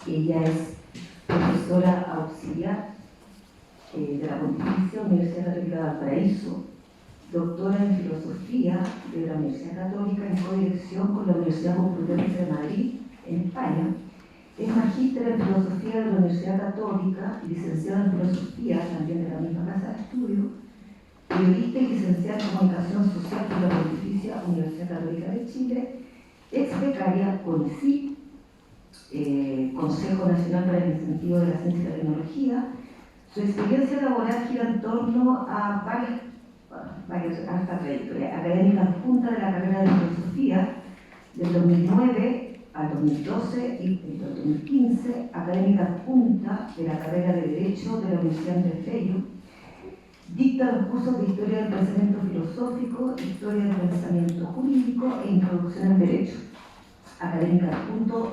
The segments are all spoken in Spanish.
Ella es profesora auxiliar de la Pontificia Universidad Católica de Valparaíso, doctora en Filosofía de la Universidad Católica en codirección con la Universidad Complutense de Madrid, en España. Es magíster en Filosofía de la Universidad Católica, licenciada en Filosofía también de la misma casa de estudio, periodista y licenciada en Comunicación Social por la Pontificia Universidad Católica de Chile, ex becaria CONICYT, Consejo Nacional para el Incentivo de la Ciencia y la Tecnología. Su experiencia laboral gira en torno a varias trayectorias académicas juntas de la carrera de Filosofía del 2009 al 2012 y del 2015, académica junta de la carrera de Derecho de la Universidad Andrés Bello. Dicta los cursos de Historia del Pensamiento Filosófico, Historia del Pensamiento Jurídico e Introducción al Derecho. Académica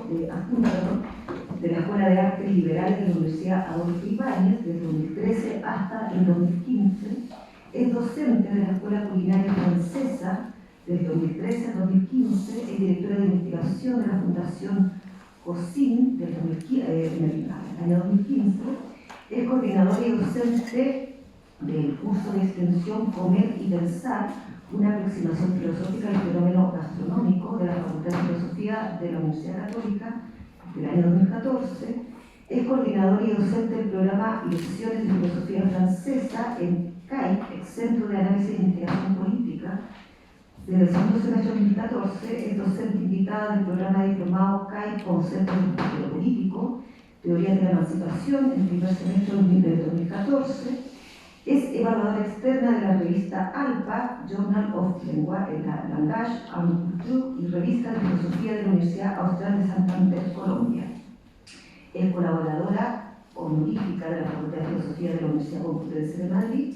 de la Escuela de Artes Liberales de la Universidad Adolfo Ibáñez desde 2013 hasta el 2015. Es docente de la Escuela Culinaria Francesa desde 2013 al 2015. Es directora de investigación de la Fundación COSIN en el año 2015. Es coordinadora y docente del curso de extensión Comer y Pensar, una aproximación filosófica al fenómeno gastronómico de la Facultad de Filosofía de la Universidad Católica del año 2014. Es coordinador y docente del programa Lecciones de Filosofía Francesa en CAI, Centro de Análisis e Investigación Política. Desde el segundo semestre de 2014 es docente invitada del programa diplomado CAI Conceptos del Partido Político, Teoría de la Emancipación, en el primer semestre del 2014. Es evaluadora externa de la revista ALPA, Journal of Langage and Culture, y revista de Filosofía de la Universidad Austral de Santander, Colombia. Es colaboradora honorífica de la Facultad de Filosofía de la Universidad Complutense de Madrid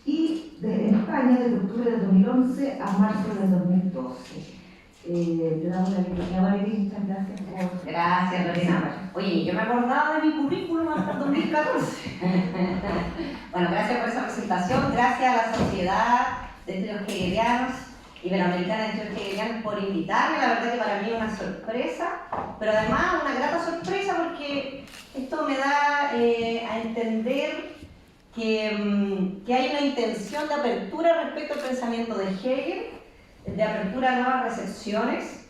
y en España desde octubre del 2011 a marzo del 2012. Te damos la bienvenida, Valeria, muchas gracias por... Gracias, Lorena. Oye, yo me acordaba de mi currículum hasta el 2014. Bueno, gracias por esa presentación, gracias a la Sociedad de Estudios Hegelianos, Iberoamericana de Estudios Hegelianos, por invitarme. La verdad que para mí es una sorpresa, pero además una grata sorpresa porque esto me da a entender que hay una intención de apertura respecto al pensamiento de Hegel, de apertura a nuevas recepciones,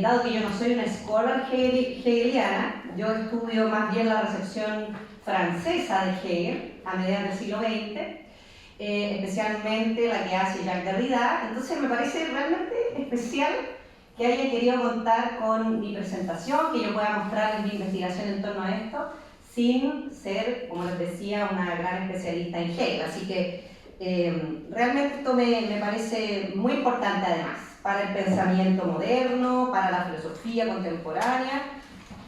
dado que yo no soy una scholar hegeliana, yo estudio más bien la recepción francesa de Hegel a mediados del siglo XX, especialmente la que hace Jacques Derrida. Entonces me parece realmente especial que haya querido contar con mi presentación, que yo pueda mostrarles mi investigación en torno a esto, sin ser, como les decía, una gran especialista en Hegel. Así que realmente esto me parece muy importante además para el pensamiento moderno, para la filosofía contemporánea.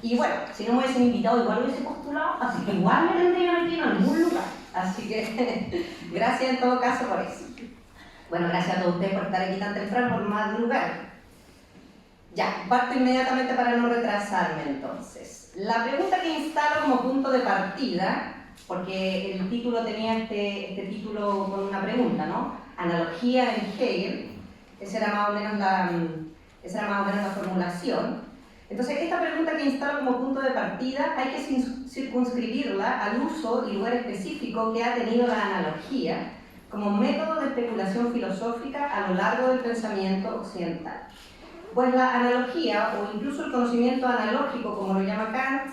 Y bueno, si no me hubiesen invitado igual hubiese postulado, así que igual me tendría metido en algún lugar. Así que gracias en todo caso por eso. Bueno, gracias a todos ustedes por estar aquí tan temprano, por madrugar. Ya, parto inmediatamente para no retrasarme entonces. La pregunta que instalo como punto de partida, porque el título tenía este título con una pregunta, ¿no? Analogía en Hegel, esa era más o menos la formulación. Entonces, esta pregunta que instalo como punto de partida hay que circunscribirla al uso y lugar específico que ha tenido la analogía como método de especulación filosófica a lo largo del pensamiento occidental. Pues la analogía, o incluso el conocimiento analógico, como lo llama Kant,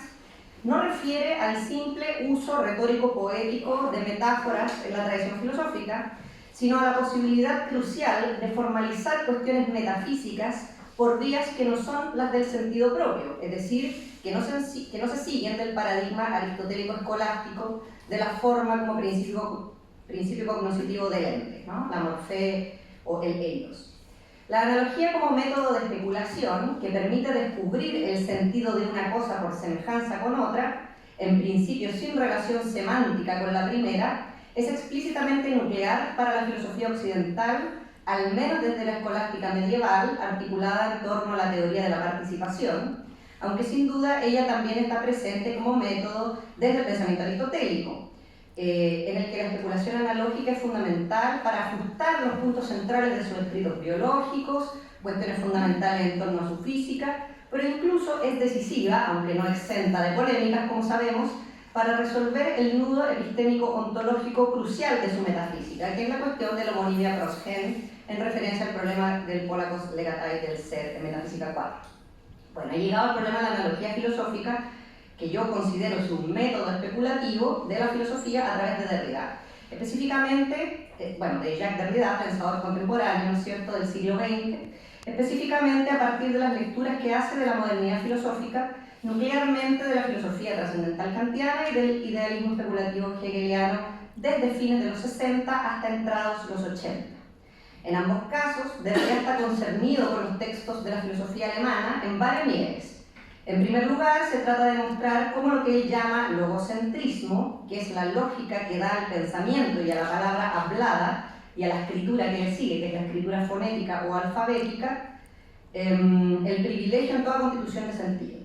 no refiere al simple uso retórico-poético de metáforas en la tradición filosófica, sino a la posibilidad crucial de formalizar cuestiones metafísicas por vías que no son las del sentido propio, es decir, que no se siguen del paradigma aristotélico escolástico de la forma como principio cognoscitivo del ente, ¿no? La morfé o el eidos. La analogía como método de especulación que permite descubrir el sentido de una cosa por semejanza con otra, en principio sin relación semántica con la primera, es explícitamente nuclear para la filosofía occidental, al menos desde la escolástica medieval, articulada en torno a la teoría de la participación, aunque sin duda ella también está presente como método desde el pensamiento aristotélico, en el que la especulación analógica es fundamental para ajustar los puntos centrales de sus escritos biológicos, cuestiones fundamentales en torno a su física, pero incluso es decisiva, aunque no exenta de polémicas, como sabemos, para resolver el nudo epistémico ontológico crucial de su metafísica, que es la cuestión del homonimia pros gen, en referencia al problema del polacos legatai del ser en Metafísica 4. Bueno, he llegado al problema de la analogía filosófica, que yo considero es un método especulativo de la filosofía a través de Derrida. Específicamente, de Jacques Derrida, pensador contemporáneo, ¿no es cierto?, del siglo XX, específicamente a partir de las lecturas que hace de la modernidad filosófica, nuclearmente de la filosofía trascendental kantiana y del idealismo especulativo hegeliano desde fines de los 60 hasta entrados los 80. En ambos casos, Derrida está concernido con los textos de la filosofía alemana en varios niveles. En primer lugar, se trata de mostrar cómo lo que él llama logocentrismo, que es la lógica que da al pensamiento y a la palabra hablada y a la escritura que le sigue, que es la escritura fonética o alfabética, el privilegio en toda constitución de sentido.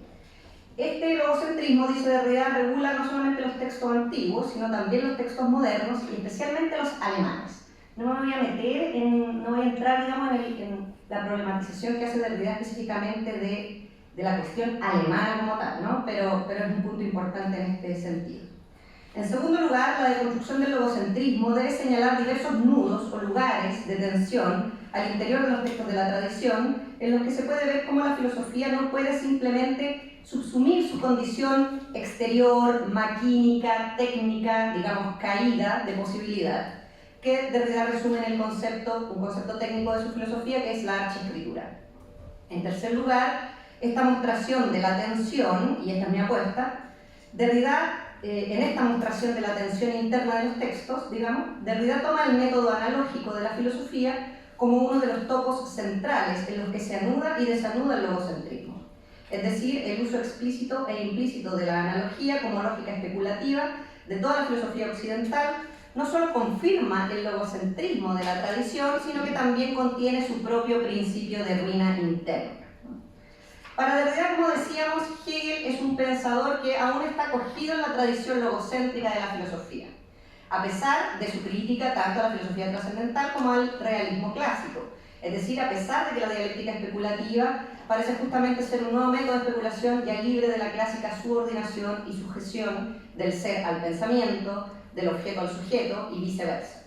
Este logocentrismo, dice Derrida, regula no solamente los textos antiguos, sino también los textos modernos y especialmente los alemanes. No me voy a meter no voy a entrar, digamos, en la problematización que hace Derrida específicamente de la cuestión alemana como tal, ¿no? Pero es un punto importante en este sentido. En segundo lugar, la deconstrucción del logocentrismo debe señalar diversos nudos o lugares de tensión al interior de los textos de la tradición, en los que se puede ver cómo la filosofía no puede simplemente subsumir su condición exterior, maquínica, técnica, digamos, caída de posibilidad, que Derrida resume en un concepto técnico de su filosofía, que es la archiescritura. En tercer lugar, esta mostración de la tensión, y esta es mi apuesta, Derrida, en esta mostración de la tensión interna de los textos, digamos, Derrida toma el método analógico de la filosofía como uno de los topos centrales en los que se anuda y desanuda el logocentrismo. Es decir, el uso explícito e implícito de la analogía como lógica especulativa de toda la filosofía occidental no solo confirma el logocentrismo de la tradición, sino que también contiene su propio principio de ruina interna. Para Derrida, como decíamos, Hegel es un pensador que aún está cogido en la tradición logocéntrica de la filosofía, a pesar de su crítica tanto a la filosofía trascendental como al realismo clásico. Es decir, a pesar de que la dialéctica especulativa parece justamente ser un nuevo método de especulación ya libre de la clásica subordinación y sujeción del ser al pensamiento, del objeto al sujeto y viceversa.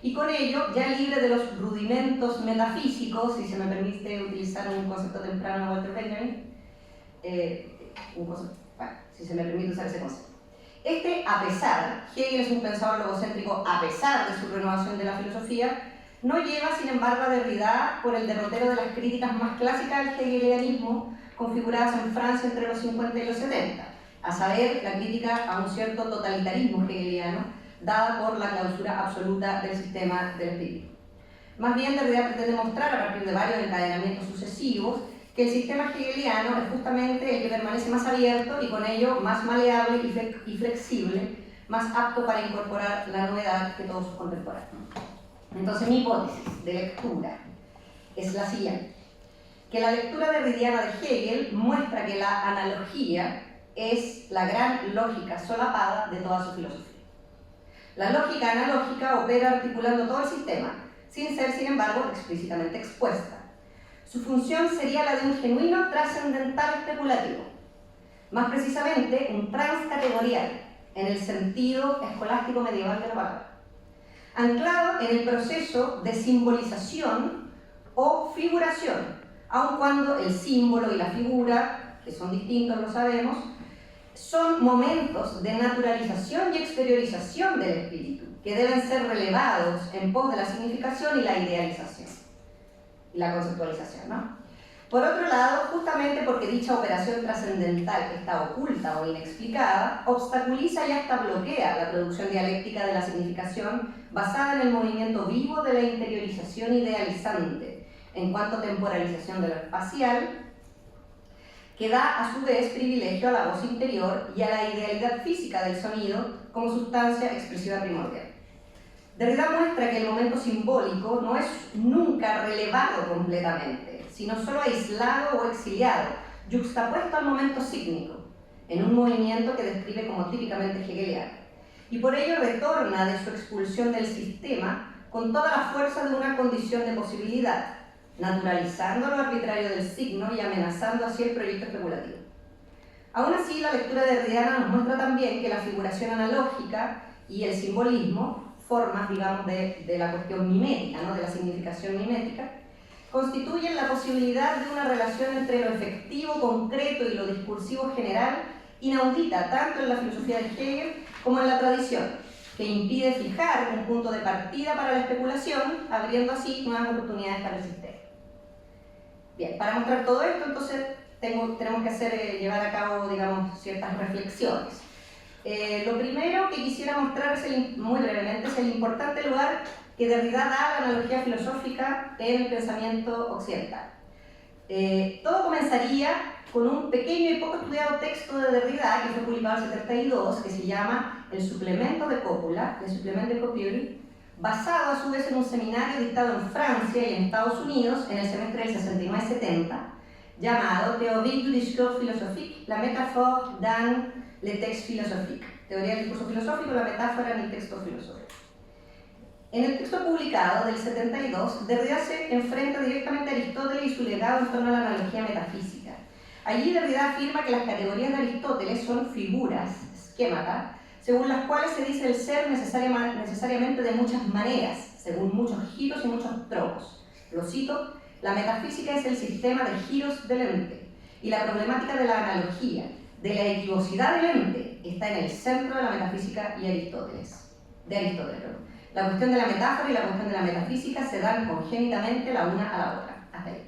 Y con ello, ya libre de los rudimentos metafísicos, si se me permite utilizar un concepto temprano de Walter Benjamin, si se me permite usar ese concepto. A pesar, Hegel es un pensador logocéntrico a pesar de su renovación de la filosofía, no lleva, sin embargo, a Derrida por el derrotero de las críticas más clásicas del hegelianismo configuradas en Francia entre los 50 y los 70, a saber, la crítica a un cierto totalitarismo hegeliano, dada por la clausura absoluta del sistema del espíritu. Más bien, Derrida pretende mostrar, a partir de varios encadenamientos sucesivos, que el sistema hegeliano es justamente el que permanece más abierto y con ello más maleable y flexible, más apto para incorporar la novedad que todos sus contemporáneos. Entonces, mi hipótesis de lectura es la siguiente: que la lectura derridiana de Hegel muestra que la analogía es la gran lógica solapada de toda su filosofía. La lógica analógica opera articulando todo el sistema, sin ser, sin embargo, explícitamente expuesta. Su función sería la de un genuino trascendental especulativo, más precisamente un transcategorial, en el sentido escolástico medieval de la palabra, anclado en el proceso de simbolización o figuración, aun cuando el símbolo y la figura, que son distintos, lo sabemos, son momentos de naturalización y exteriorización del espíritu, que deben ser relevados en pos de la significación y la idealización, y la conceptualización, ¿no? Por otro lado, justamente porque dicha operación trascendental que está oculta o inexplicada, obstaculiza y hasta bloquea la producción dialéctica de la significación basada en el movimiento vivo de la interiorización idealizante, en cuanto a temporalización de lo espacial, que da a su vez privilegio a la voz interior y a la idealidad física del sonido como sustancia expresiva primordial. Derrida muestra que el momento simbólico no es nunca relevado completamente, sino solo aislado o exiliado, yuxtapuesto al momento sígnico, en un movimiento que describe como típicamente hegeliano, y por ello retorna de su expulsión del sistema con toda la fuerza de una condición de posibilidad, naturalizando lo arbitrario del signo y amenazando así el proyecto especulativo. Aún así, la lectura derridiana nos muestra también que la figuración analógica y el simbolismo, formas, digamos, de la cuestión mimética, ¿no? De la significación mimética, constituyen la posibilidad de una relación entre lo efectivo, concreto y lo discursivo general, inaudita tanto en la filosofía de Hegel como en la tradición, que impide fijar un punto de partida para la especulación, abriendo así nuevas oportunidades para el sistema. Bien, para mostrar todo esto, entonces, tenemos que llevar a cabo, digamos, ciertas reflexiones. Lo primero que quisiera mostrar muy brevemente es el importante lugar que Derrida da a la analogía filosófica en el pensamiento occidental. Todo comenzaría con un pequeño y poco estudiado texto de Derrida que fue publicado en el 72, que se llama El suplemento de Copula, el suplemento de Copioli, basado a su vez en un seminario dictado en Francia y en Estados Unidos en el semestre del 69-70, llamado Théorie du discours philosophique, la métaphore dans le texte philosophique, teoría del discurso filosófico, la metáfora en el texto filosófico. En el texto publicado del 72, Derrida se enfrenta directamente a Aristóteles y su legado en torno a la analogía metafísica. Allí Derrida afirma que las categorías de Aristóteles son figuras, schemata, según las cuales se dice el ser necesariamente de muchas maneras, según muchos giros y muchos tropos. Lo cito: la metafísica es el sistema de giros del ente, y la problemática de la analogía, de la equivocidad del ente, está en el centro de la metafísica y Aristóteles. La cuestión de la metáfora y la cuestión de la metafísica se dan congénitamente la una a la otra. Hasta ahí.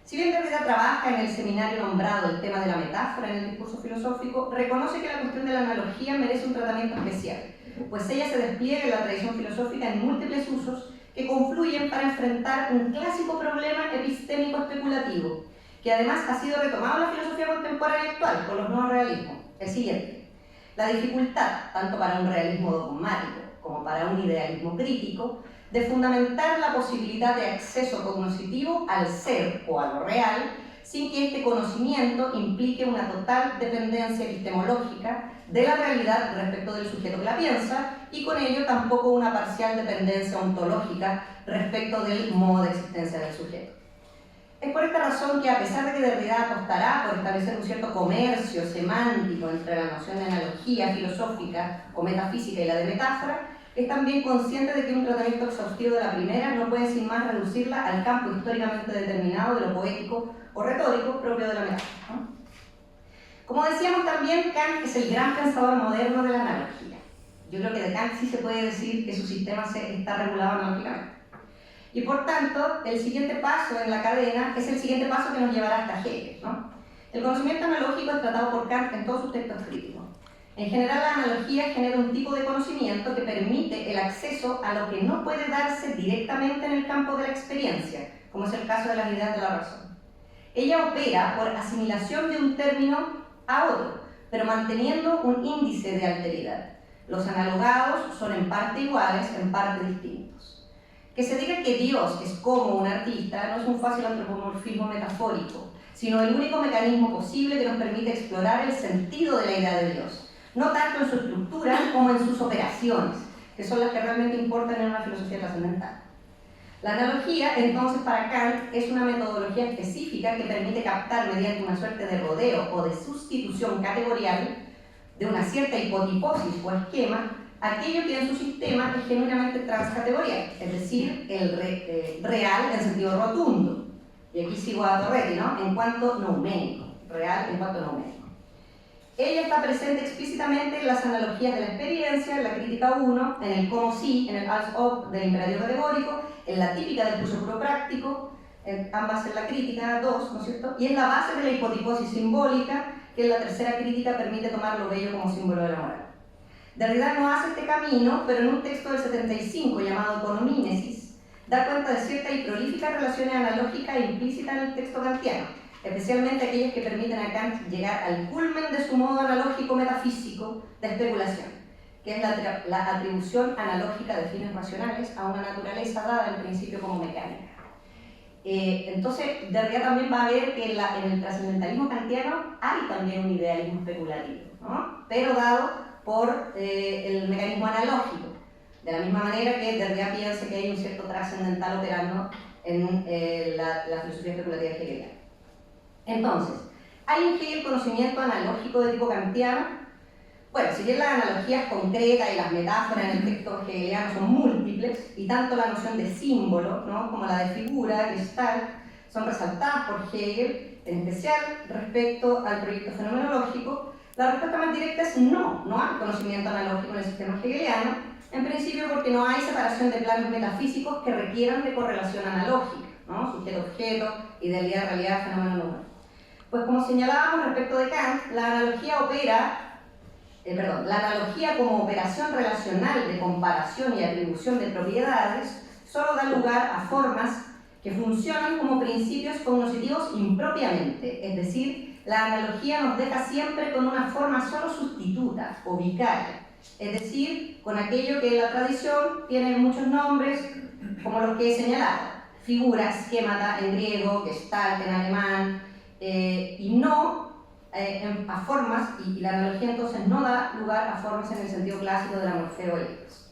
Si bien Derrida trabaja en el seminario nombrado el tema de la metáfora en el discurso filosófico, reconoce que la cuestión de la analogía merece un tratamiento especial, pues ella se despliega en la tradición filosófica en múltiples usos que confluyen para enfrentar un clásico problema epistémico especulativo, que además ha sido retomado en la filosofía contemporánea actual con los nuevos realismos. El siguiente: la dificultad, tanto para un realismo dogmático como para un idealismo crítico, de fundamentar la posibilidad de acceso cognoscitivo al ser o a lo real, sin que este conocimiento implique una total dependencia epistemológica de la realidad respecto del sujeto que la piensa, y con ello tampoco una parcial dependencia ontológica respecto del modo de existencia del sujeto. Es por esta razón que, a pesar de que Derrida apostará por establecer un cierto comercio semántico entre la noción de analogía filosófica o metafísica y la de metáfora, es también consciente de que un tratamiento exhaustivo de la primera no puede sin más reducirla al campo históricamente determinado de lo poético o retórico propio de la metáfora, ¿no? Como decíamos también, Kant es el gran pensador moderno de la analogía. Yo creo que de Kant sí se puede decir que su sistema está regulado analógicamente. Y por tanto, el siguiente paso en la cadena es el siguiente paso que nos llevará hasta Hegel, ¿no? El conocimiento analógico es tratado por Kant en todos sus textos críticos. En general, la analogía genera un tipo de conocimiento que permite el acceso a lo que no puede darse directamente en el campo de la experiencia, como es el caso de las ideas de la razón. Ella opera por asimilación de un término a otro, pero manteniendo un índice de alteridad. Los analogados son en parte iguales, en parte distintos. Que se diga que Dios es como un artista no es un fácil antropomorfismo metafórico, sino el único mecanismo posible que nos permite explorar el sentido de la idea de Dios, no tanto en su estructura como en sus operaciones, que son las que realmente importan en una filosofía trascendental. La analogía, entonces, para Kant es una metodología específica que permite captar mediante una suerte de rodeo o de sustitución categorial de una cierta hipotiposis o esquema aquello que en su sistema es genuinamente transcategorial, es decir, el real en sentido rotundo. Y aquí sigo a Torretti, ¿no? En cuanto numérico, real en cuanto numérico. Ella está presente explícitamente en las analogías de la experiencia, en la crítica 1, en el como sí, en el als ob del imperativo categórico, en la típica del curso puro práctico, ambas en la crítica 2, ¿no es cierto? Y en la base de la hipotiposis simbólica, que en la tercera crítica permite tomar lo bello como símbolo de la moral. Derrida no hace este camino, pero en un texto del 75 llamado Economínesis, da cuenta de ciertas y prolíficas relaciones analógicas implícitas en el texto kantiano, especialmente aquellas que permiten a Kant llegar al culmen de su modo analógico metafísico de especulación, que es la atribución analógica de fines racionales a una naturaleza dada en principio como mecánica. Entonces, Derrida también va a ver que en el trascendentalismo kantiano hay también un idealismo especulativo, ¿no? Pero dado por el mecanismo analógico, de la misma manera que Derrida piensa que hay un cierto trascendental operando en la filosofía especulativa hegeliana. Entonces, ¿hay en Hegel conocimiento analógico de tipo kantiano? Bueno, si bien las analogías concretas y las metáforas en el texto hegeliano son múltiples, y tanto la noción de símbolo, ¿no?, como la de figura, Gestalt, son resaltadas por Hegel, en especial respecto al proyecto fenomenológico, la respuesta más directa es no, no hay conocimiento analógico en el sistema hegeliano, en principio porque no hay separación de planos metafísicos que requieran de correlación analógica, ¿no?, sujeto-objeto, idealidad-realidad, fenómeno-número. Pues como señalábamos respecto de Kant, la analogía como operación relacional de comparación y atribución de propiedades solo da lugar a formas que funcionan como principios cognoscitivos impropiamente, es decir, la analogía nos deja siempre con una forma solo sustituta o vicaria, es decir, con aquello que en la tradición tiene muchos nombres, como los que he señalado, figura, schemata en griego, Gestalt en alemán, y no a formas, y la analogía entonces no da lugar a formas en el sentido clásico de la Morfeo Electos.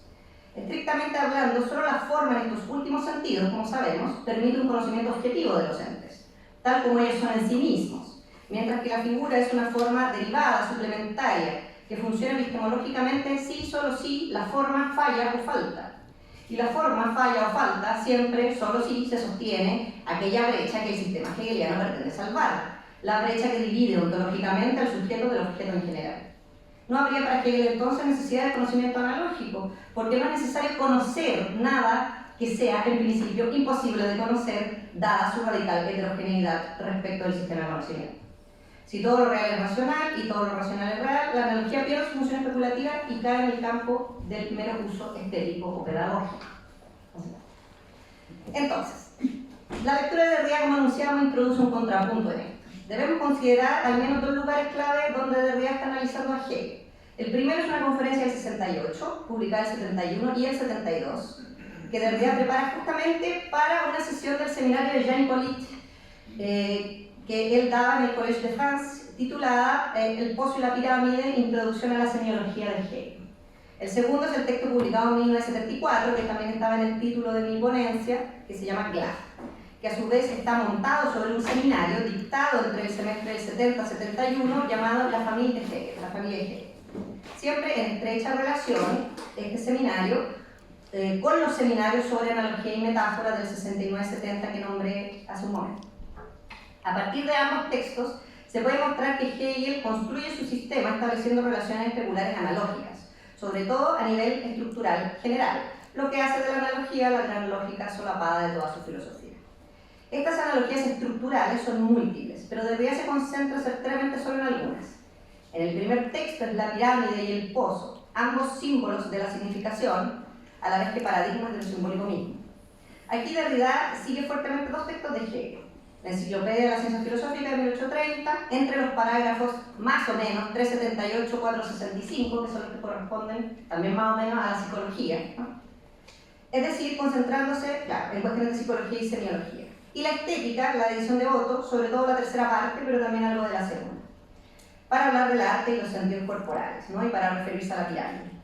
Estrictamente hablando, solo la forma en estos últimos sentidos, como sabemos, permite un conocimiento objetivo de los entes, tal como ellos son en sí mismos, mientras que la figura es una forma derivada, suplementaria, que funciona epistemológicamente sí, solo si la forma falla o falta. Y la forma falla o falta siempre, solo si se sostiene aquella brecha que el sistema hegeliano pretende salvar, la brecha que divide ontológicamente al sujeto del objeto en general. No habría para Hegel entonces necesidad de conocimiento analógico, porque no es necesario conocer nada que sea en principio imposible de conocer, dada su radical heterogeneidad respecto del sistema de conocimiento. Si todo lo real es racional y todo lo racional es real, la analogía pierde su función especulativa y cae en el campo del mero uso estético o pedagógico. Entonces, la lectura de Derrida, como anunciamos, introduce un contrapunto en esto. Debemos considerar al menos dos lugares clave donde Derrida está analizando a Hegel. El primero es una conferencia del 68, publicada el 71 y el 72, que Derrida prepara justamente para una sesión del seminario de Jean Hippolyte, que él daba en el Collège de France, titulada El pozo y la pirámide, introducción a la semiología de Hegel. El segundo es el texto publicado en 1974, que también estaba en el título de mi ponencia, que se llama Glaf, que a su vez está montado sobre un seminario dictado entre el semestre del 70-71 llamado La familia de Hegel, la familia de Hegel. Siempre en estrecha relación este seminario con los seminarios sobre analogía y metáfora del 69-70 que nombré hace un momento. A partir de ambos textos se puede mostrar que Hegel construye su sistema estableciendo relaciones especulares analógicas, sobre todo a nivel estructural general, lo que hace de la analogía la gran lógica solapada de toda su filosofía. Estas analogías estructurales son múltiples, pero Derrida se concentra certeramente solo en algunas. En el primer texto es la pirámide y el pozo, ambos símbolos de la significación, a la vez que paradigmas del simbólico mismo. Aquí Derrida sigue fuertemente dos textos de Hegel. La Enciclopedia de la Ciencia Filosófica de 1830, entre los parágrafos más o menos 378, 465, que son los que corresponden también más o menos a la psicología, ¿no? Es decir, concentrándose, claro, en cuestiones de psicología y semiología. Y la estética, la edición de Otto, sobre todo la tercera parte, pero también algo de la segunda, para hablar del arte y los sentidos corporales, ¿no?, y para referirse a la pirámide.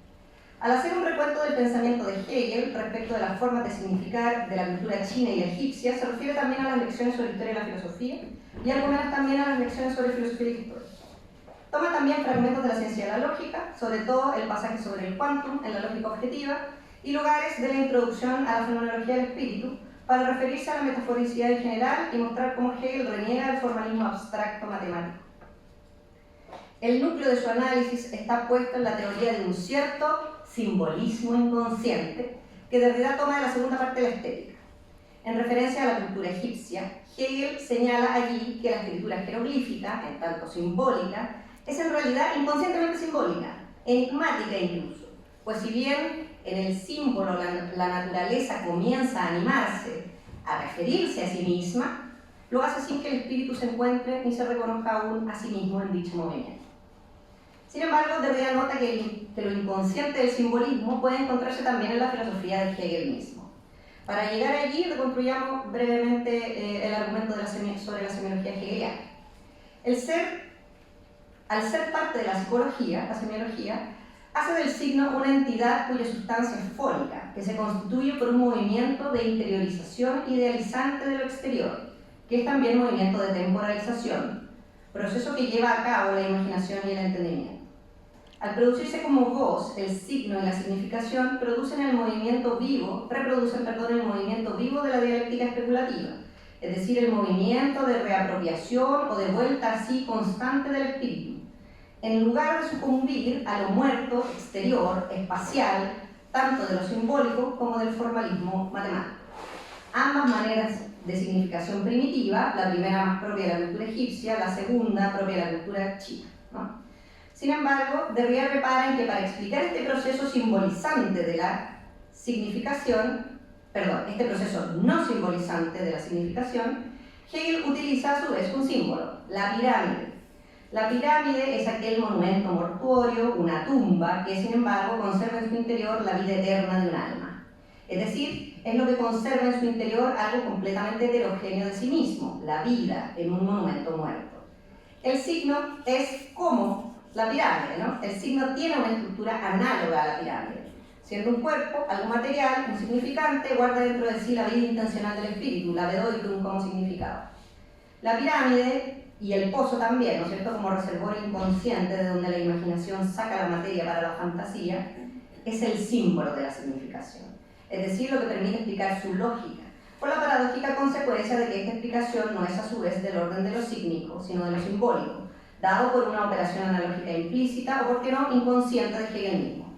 Al hacer un recuento del pensamiento de Hegel respecto de las formas de significar de la cultura china y la egipcia, se refiere también a las lecciones sobre historia de la filosofía y algo menos también a las lecciones sobre filosofía y historia. Toma también fragmentos de la ciencia de la lógica, sobre todo el pasaje sobre el quantum en la lógica objetiva y lugares de la introducción a la fenomenología del espíritu para referirse a la metaforicidad en general y mostrar cómo Hegel reniega el formalismo abstracto matemático. El núcleo de su análisis está puesto en la teoría de un cierto simbolismo inconsciente que Derrida toma de la segunda parte de la estética. En referencia a la cultura egipcia, Hegel señala allí que la escritura jeroglífica, en tanto simbólica, es en realidad inconscientemente simbólica, enigmática incluso, pues si bien en el símbolo la naturaleza comienza a animarse, a referirse a sí misma, lo hace sin que el espíritu se encuentre ni se reconozca aún a sí mismo en dicho movimiento. Sin embargo, Derrida nota que lo inconsciente del simbolismo puede encontrarse también en la filosofía de Hegel mismo. Para llegar allí, reconstruyamos brevemente el argumento sobre la semiología hegeliana. Al ser parte de la psicología, la semiología, hace del signo una entidad cuya sustancia es fólica, que se constituye por un movimiento de interiorización idealizante de lo exterior, que es también movimiento de temporalización, proceso que lleva a cabo la imaginación y el entendimiento. Al producirse como voz, el signo y la significación reproducen el movimiento vivo de la dialéctica especulativa, es decir, el movimiento de reapropiación o de vuelta así constante del espíritu, en lugar de sucumbir a lo muerto, exterior, espacial, tanto de lo simbólico como del formalismo matemático. Ambas maneras de significación primitiva, la primera más propia de la cultura egipcia, la segunda propia de la cultura china, ¿no? Sin embargo, Derrida repara en que para explicar este proceso simbolizante de la significación, este proceso no simbolizante de la significación, Hegel utiliza a su vez un símbolo, la pirámide. La pirámide es aquel monumento mortuorio, una tumba, que sin embargo conserva en su interior la vida eterna de un alma. Es decir, es lo que conserva en su interior algo completamente heterogéneo de sí mismo, la vida en un monumento muerto. El signo es como la pirámide, ¿no? El signo tiene una estructura análoga a la pirámide. Siendo un cuerpo, algo material, un significante, guarda dentro de sí la vida intencional del espíritu, la vedoitum como significado. La pirámide y el pozo también, ¿no es cierto?, como reservorio inconsciente de donde la imaginación saca la materia para la fantasía, es el símbolo de la significación, es decir, lo que permite explicar su lógica, por la paradójica consecuencia de que esta explicación no es a su vez del orden de lo sígnico, sino de lo simbólico, dado por una operación analógica implícita o, por qué no, inconsciente de Hegel mismo.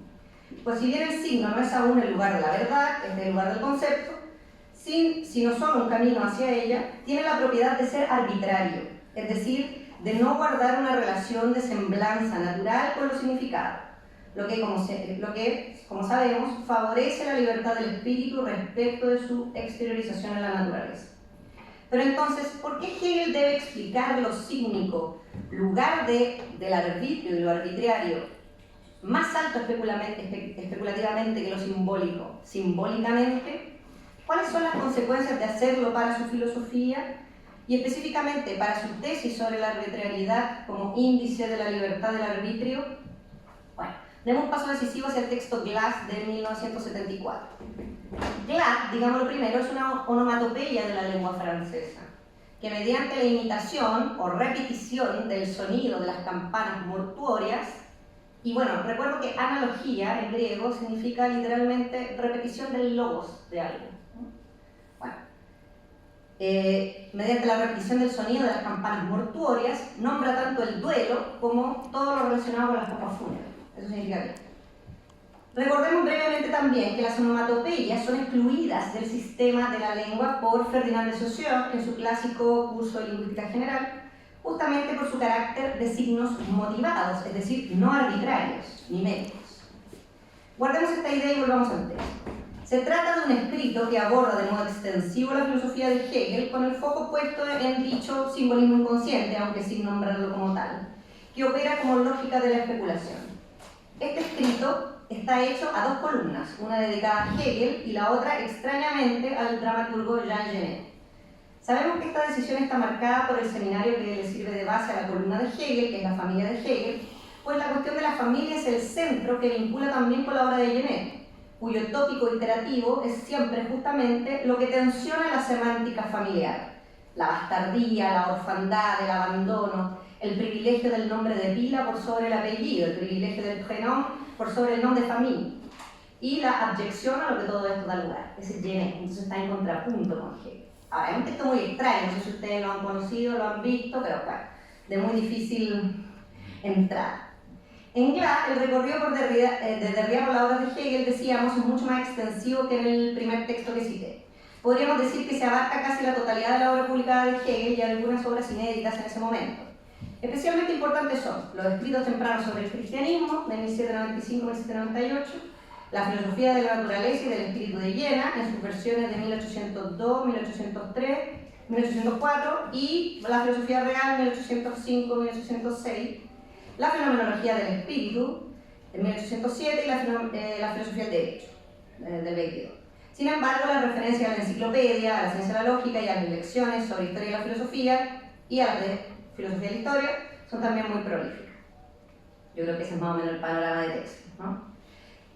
Pues si bien el signo no es aún el lugar de la verdad, es el lugar del concepto, sino solo un camino hacia ella, tiene la propiedad de ser arbitrario, es decir, de no guardar una relación de semblanza natural con lo significado, lo que, como sabemos, favorece la libertad del espíritu respecto de su exteriorización en la naturaleza. Pero entonces, ¿por qué Hegel debe explicar lo sígnico, lugar del arbitrio y lo arbitrario, más alto especulativamente que lo simbólico, simbólicamente? ¿Cuáles son las consecuencias de hacerlo para su filosofía y específicamente para su tesis sobre la arbitrariedad como índice de la libertad del arbitrio? Bueno, demos un paso decisivo hacia el texto Glass de 1974. Glass, digámoslo primero, es una onomatopeya de la lengua francesa, que mediante la imitación o repetición del sonido de las campanas mortuorias, y bueno, recuerdo que analogía en griego significa literalmente repetición del logos de algo. Bueno, mediante la repetición del sonido de las campanas mortuorias, nombra tanto el duelo como todo lo relacionado con las pompas fúnebres. Eso significa que recordemos brevemente también que las onomatopeyas son excluidas del sistema de la lengua por Ferdinand de Saussure en su clásico curso de lingüística general, justamente por su carácter de signos motivados, es decir, no arbitrarios ni métricos. Guardemos esta idea y volvamos al texto. Se trata de un escrito que aborda de modo extensivo la filosofía de Hegel con el foco puesto en dicho simbolismo inconsciente, aunque sin nombrarlo como tal, que opera como lógica de la especulación. Este escrito está hecho a dos columnas, una dedicada a Hegel y la otra, extrañamente, al dramaturgo Jean Genet. Sabemos que esta decisión está marcada por el seminario que le sirve de base a la columna de Hegel, que es la familia de Hegel, pues la cuestión de la familia es el centro que vincula también con la obra de Genet, cuyo tópico iterativo es siempre justamente lo que tensiona la semántica familiar: la bastardía, la orfandad, el abandono, el privilegio del nombre de pila por sobre el apellido, el privilegio del prénom por sobre el nombre de familia, y la abyección a lo que todo esto da lugar, ese Genet. Entonces está en contrapunto con Hegel. Ahora, es un texto muy extraño, no sé si ustedes lo han conocido, lo han visto, pero bueno, de muy difícil entrada. En Glass, el recorrido de Derrida por la obra de Hegel, decíamos, es mucho más extensivo que en el primer texto que cité. Podríamos decir que se abarca casi la totalidad de la obra publicada de Hegel y algunas obras inéditas en ese momento. Especialmente importantes son los escritos tempranos sobre el cristianismo, de 1795-1798, la filosofía de la naturaleza y del espíritu de Jena, en sus versiones de 1802, 1803, 1804, y la filosofía real, 1805-1806, la fenomenología del espíritu, en 1807, y la filosofía del derecho, del 22. Sin embargo, la referencia a la enciclopedia, a la ciencia de la lógica y a las lecciones sobre historia de la filosofía y a las de filosofía de la historia son también muy prolíficas. Yo creo que ese es más o menos el panorama de texto, ¿no?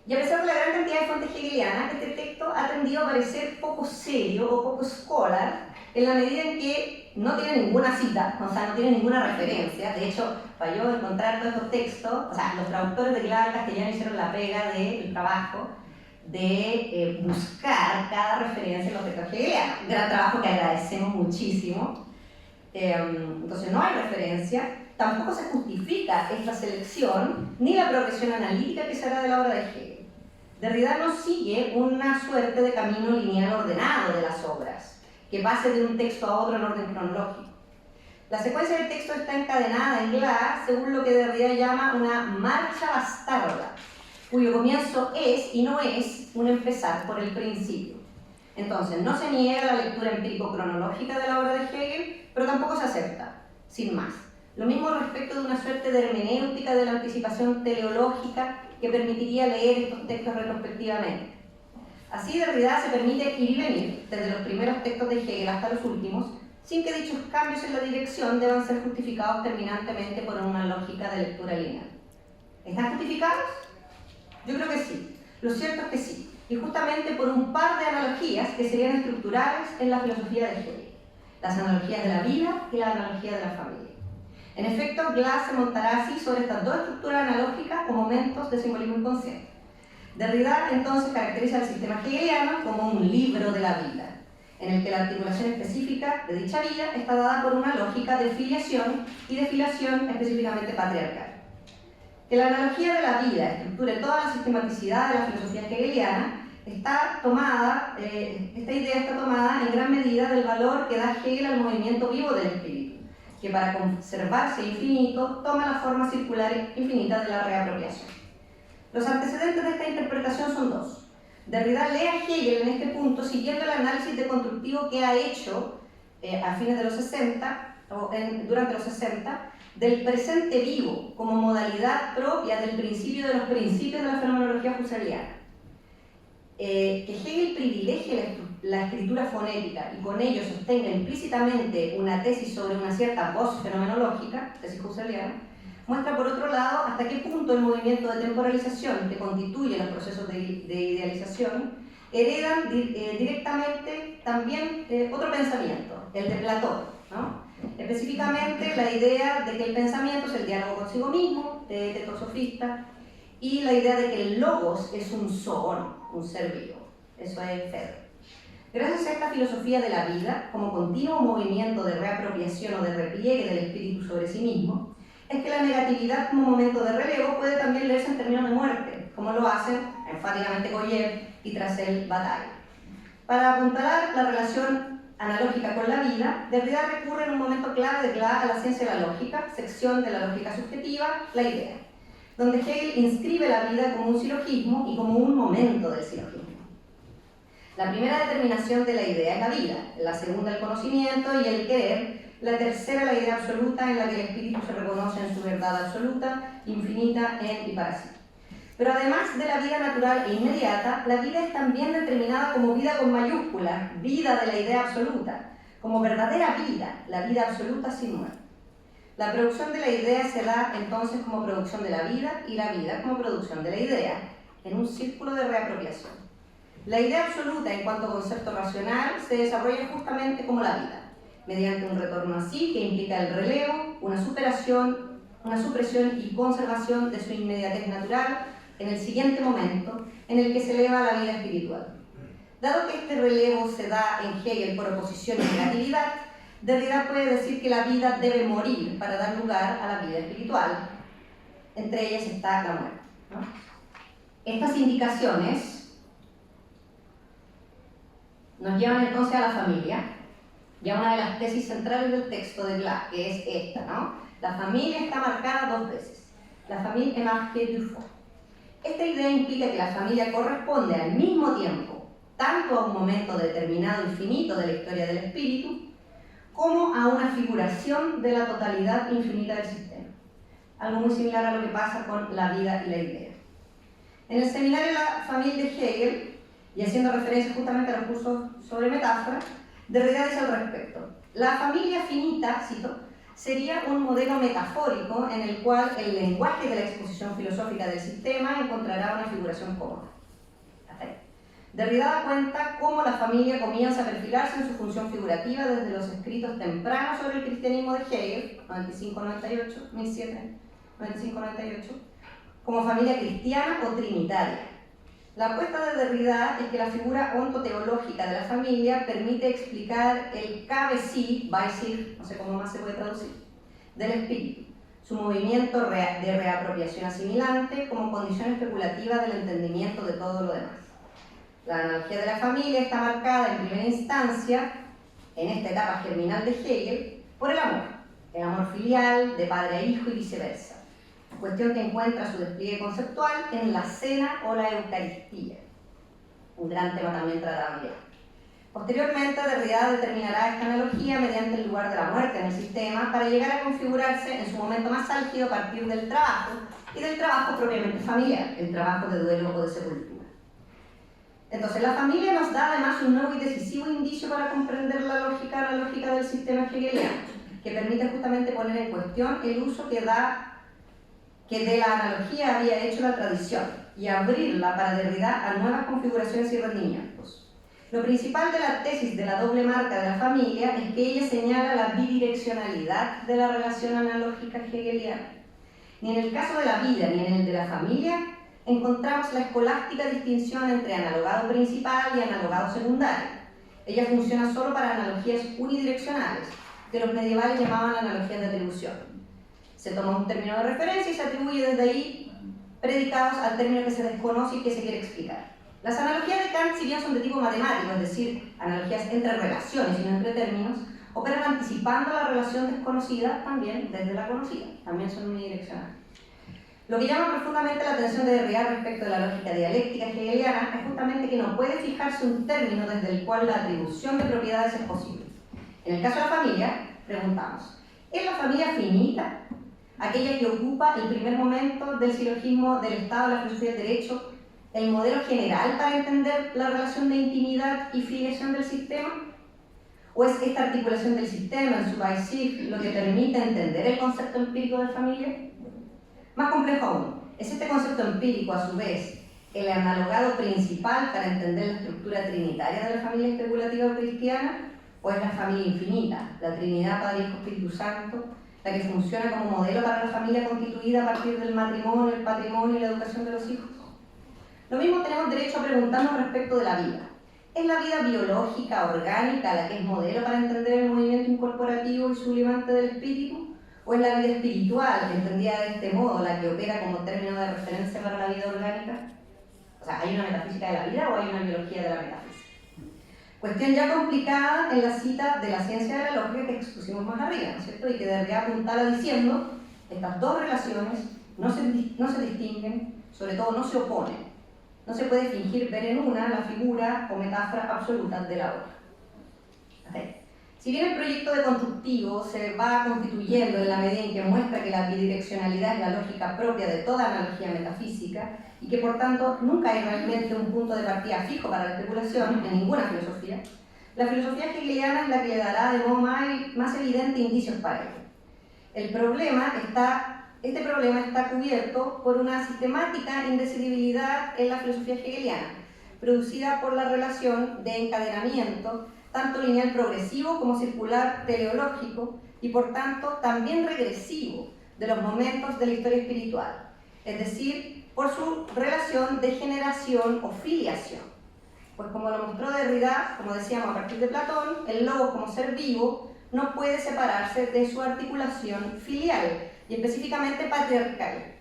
Y a pesar de la gran cantidad de fuentes hegelianas, este texto ha tendido a parecer poco serio o poco scholar en la medida en que no tiene ninguna cita, o sea, no tiene ninguna referencia. De hecho, para yo encontrar todos estos textos, o sea, los traductores de GLAD al castellano hicieron la pega del trabajo de buscar cada referencia en los textos hegelianos. Un gran trabajo que agradecemos muchísimo. Entonces no hay referencia, tampoco se justifica esta selección ni la progresión analítica que se hará de la obra de Hegel. Derrida no sigue una suerte de camino lineal ordenado de las obras, que pase de un texto a otro en orden cronológico. La secuencia del texto está encadenada en GLAD según lo que Derrida llama una marcha bastarda, cuyo comienzo es y no es un empezar por el principio. Entonces, no se niega la lectura empírico-cronológica de la obra de Hegel, pero tampoco se acepta, sin más. Lo mismo respecto de una suerte de hermenéutica de la anticipación teleológica que permitiría leer estos textos retrospectivamente. Así, Derrida se permite ir y venir, desde los primeros textos de Hegel hasta los últimos, sin que dichos cambios en la dirección deban ser justificados terminantemente por una lógica de lectura lineal. ¿Están justificados? Yo creo que sí. Lo cierto es que sí, y justamente por un par de analogías que serían estructurales en la filosofía de Hegel. Las analogías de la vida y la analogía de la familia. En efecto, GLAD se montará así sobre estas dos estructuras analógicas como momentos de simbolismo inconsciente. Derrida entonces caracteriza al sistema hegeliano como un libro de la vida, en el que la articulación específica de dicha vida está dada por una lógica de filiación y de filiación específicamente patriarcal. Que la analogía de la vida estructure toda la sistematicidad de la filosofía hegeliana esta idea está tomada en gran medida del valor que da Hegel al movimiento vivo del espíritu, que para conservarse infinito toma la forma circular infinita de la reapropiación. Los antecedentes de esta interpretación son dos. Derrida lee a Hegel en este punto siguiendo el análisis deconstructivo que ha hecho a fines de los 60, durante los 60, del presente vivo como modalidad propia del principio de los principios de la fenomenología husserliana. Que Hegel privilegie la escritura fonética y con ello sostenga implícitamente una tesis sobre una cierta voz fenomenológica, tesis husserliana, muestra por otro lado hasta qué punto el movimiento de temporalización que constituye los procesos de idealización heredan directamente también otro pensamiento, el de Platón, ¿no? Específicamente la idea de que el pensamiento es el diálogo consigo mismo, de tetrosofista, y la idea de que el logos es un zoon, un ser vivo. Eso es Feder. Gracias a esta filosofía de la vida, como continuo movimiento de reapropiación o de repliegue del espíritu sobre sí mismo, es que la negatividad como momento de relevo puede también leerse en términos de muerte, como lo hacen enfáticamente Goyer y tras él Bataille. Para apuntalar la relación analógica con la vida, Derrida recurre en un momento clave de GLAD a la ciencia de la lógica, sección de la lógica subjetiva, la idea, donde Hegel inscribe la vida como un silogismo y como un momento del silogismo. La primera determinación de la idea es la vida, la segunda el conocimiento y el querer, la tercera la idea absoluta en la que el espíritu se reconoce en su verdad absoluta, infinita, en y para sí. Pero además de la vida natural e inmediata, la vida es también determinada como vida con mayúscula, vida de la idea absoluta, como verdadera vida, la vida absoluta sin muerte. La producción de la idea se da entonces como producción de la vida y la vida como producción de la idea, en un círculo de reapropiación. La idea absoluta en cuanto concepto racional se desarrolla justamente como la vida, mediante un retorno así que implica el relevo, una supresión y conservación de su inmediatez natural en el siguiente momento en el que se eleva a la vida espiritual. Dado que este relevo se da en Hegel por oposición y negatividad, Derrida puede decir que la vida debe morir para dar lugar a la vida espiritual. Entre ellas está la muerte, ¿no? Estas indicaciones nos llevan entonces a la familia y a una de las tesis centrales del texto de GLAD, que es esta, ¿no? La familia está marcada dos veces. La familia est marquée deux fois. Esta idea implica que la familia corresponde al mismo tiempo tanto a un momento determinado y finito de la historia del espíritu, como a una figuración de la totalidad infinita del sistema. Algo muy similar a lo que pasa con la vida y la idea. En el seminario La Familia de Hegel, y haciendo referencia justamente a los cursos sobre metáfora, Derrida dice al respecto: la familia finita, cito, sería un modelo metafórico en el cual el lenguaje de la exposición filosófica del sistema encontrará una figuración cómoda. Derrida da cuenta cómo la familia comienza a perfilarse en su función figurativa desde los escritos tempranos sobre el cristianismo de Hegel, 95-98, 1795-98, como familia cristiana o trinitaria. La apuesta de Derrida es que la figura ontoteológica de la familia permite explicar el Kabesi, no sé cómo más se puede traducir, del espíritu, su movimiento de reapropiación asimilante como condición especulativa del entendimiento de todo lo demás. La analogía de la familia está marcada en primera instancia, en esta etapa germinal de Hegel, por el amor filial, de padre a hijo y viceversa, cuestión que encuentra su despliegue conceptual en la cena o la Eucaristía, un gran tema también tratable. Posteriormente, Derrida determinará esta analogía mediante el lugar de la muerte en el sistema para llegar a configurarse en su momento más álgido a partir del trabajo y del trabajo propiamente familiar, el trabajo de duelo o de sepultura. Entonces, la familia nos da además un nuevo y decisivo indicio para comprender la lógica analógica del sistema hegeliano, que permite justamente poner en cuestión el uso que de la analogía había hecho la tradición y abrirla para Derrida a nuevas configuraciones y rendimientos. Lo principal de la tesis de la doble marca de la familia es que ella señala la bidireccionalidad de la relación analógica hegeliana. Ni en el caso de la vida ni en el de la familia encontramos la escolástica distinción entre analogado principal y analogado secundario. Ella funciona solo para analogías unidireccionales, que los medievales llamaban analogías de atribución. Se toma un término de referencia y se atribuye desde ahí predicados al término que se desconoce y que se quiere explicar. Las analogías de Kant, si bien son de tipo matemático, es decir, analogías entre relaciones y no entre términos, operan anticipando la relación desconocida también desde la conocida, también son unidireccionales. Lo que llama profundamente la atención de Derrida respecto de la lógica dialéctica hegeliana es justamente que no puede fijarse un término desde el cual la atribución de propiedades es posible. En el caso de la familia, preguntamos, ¿es la familia finita, aquella que ocupa el primer momento del silogismo del Estado, la filosofía del derecho, el modelo general para entender la relación de intimidad y filiación del sistema? ¿O es esta articulación del sistema en su Weissig lo que permite entender el concepto empírico de familia? Más complejo aún, ¿es este concepto empírico a su vez el analogado principal para entender la estructura trinitaria de la familia especulativa cristiana? ¿O es la familia infinita, la Trinidad, Padre, Hijo, Espíritu Santo, la que funciona como modelo para la familia constituida a partir del matrimonio, el patrimonio y la educación de los hijos? Lo mismo tenemos derecho a preguntarnos respecto de la vida. ¿Es la vida biológica, orgánica, la que es modelo para entender el movimiento incorporativo y sublimante del espíritu? ¿O es la vida espiritual, entendida de este modo, la que opera como término de referencia para la vida orgánica? O sea, ¿hay una metafísica de la vida o hay una biología de la metafísica? Cuestión ya complicada en la cita de la ciencia de la lógica que expusimos más arriba, ¿no es cierto? Y que Derrida apuntala diciendo, estas dos relaciones no se distinguen, sobre todo no se oponen. No se puede fingir ver en una la figura o metáfora absoluta de la otra. ¿Okay? Si bien el proyecto de constructivo se va constituyendo en la medida en que muestra que la bidireccionalidad es la lógica propia de toda analogía metafísica y que por tanto nunca hay realmente un punto de partida fijo para la especulación en ninguna filosofía, la filosofía hegeliana es la que le dará de modo más evidente indicios para ello. Este problema está cubierto por una sistemática indecidibilidad en la filosofía hegeliana, producida por la relación de encadenamiento tanto lineal progresivo como circular teleológico y por tanto también regresivo de los momentos de la historia espiritual, es decir, por su relación de generación o filiación. Pues como lo mostró Derrida, como decíamos a partir de Platón, el logos como ser vivo no puede separarse de su articulación filial y específicamente patriarcal.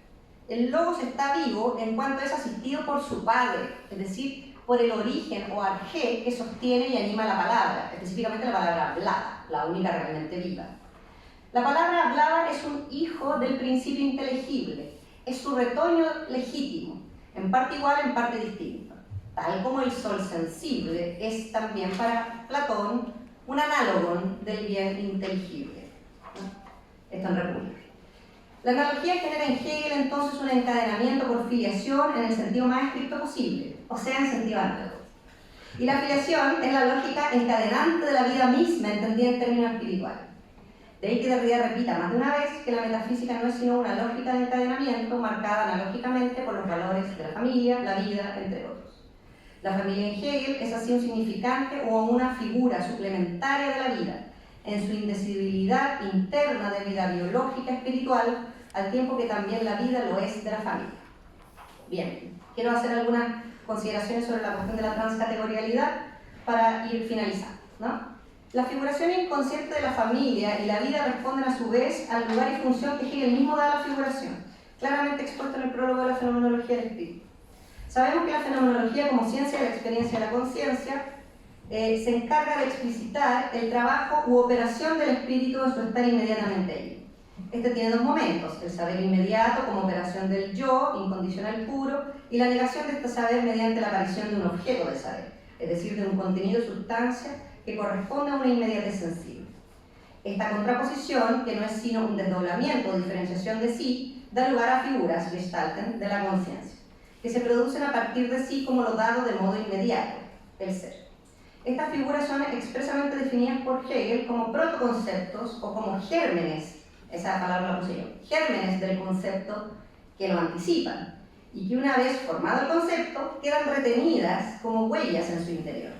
El logos está vivo en cuanto es asistido por su padre, es decir, por el origen o arjé que sostiene y anima la palabra, específicamente la palabra hablada, la única realmente viva. La palabra hablada es un hijo del principio inteligible, es su retoño legítimo, en parte igual, en parte distinto, tal como el sol sensible es también para Platón un análogo del bien inteligible. Esto en República. La analogía genera en Hegel entonces un encadenamiento por filiación en el sentido más estricto posible, o sea, en sentido análogo. Y la filiación es la lógica encadenante de la vida misma, entendida en términos espirituales. De ahí que Derrida repita más de una vez que la metafísica no es sino una lógica de encadenamiento marcada analógicamente por los valores de la familia, la vida, entre otros. La familia en Hegel es así un significante o una figura suplementaria de la vida, en su indecidibilidad interna de vida biológica espiritual, al tiempo que también la vida lo es de la familia. Bien, quiero hacer algunas consideraciones sobre la cuestión de la transcategorialidad para ir finalizando, ¿no? La figuración inconsciente de la familia y la vida responden a su vez al lugar y función que Hegel mismo da a la figuración, claramente expuesto en el prólogo de la fenomenología del espíritu. Sabemos que la fenomenología como ciencia de la experiencia de la conciencia se encarga de explicitar el trabajo u operación del espíritu en su estar inmediatamente allí. Este tiene dos momentos, el saber inmediato como operación del yo, incondicional puro, y la negación de este saber mediante la aparición de un objeto de saber, es decir, de un contenido sustancia que corresponde a una inmediatez sensible. Esta contraposición, que no es sino un desdoblamiento o diferenciación de sí, da lugar a figuras, gestalten, de la conciencia, que se producen a partir de sí como lo dado de modo inmediato, el ser. Estas figuras son expresamente definidas por Hegel como protoconceptos o como gérmenes, esa palabra la puse yo, gérmenes del concepto que lo anticipan, y que una vez formado el concepto, quedan retenidas como huellas en su interior.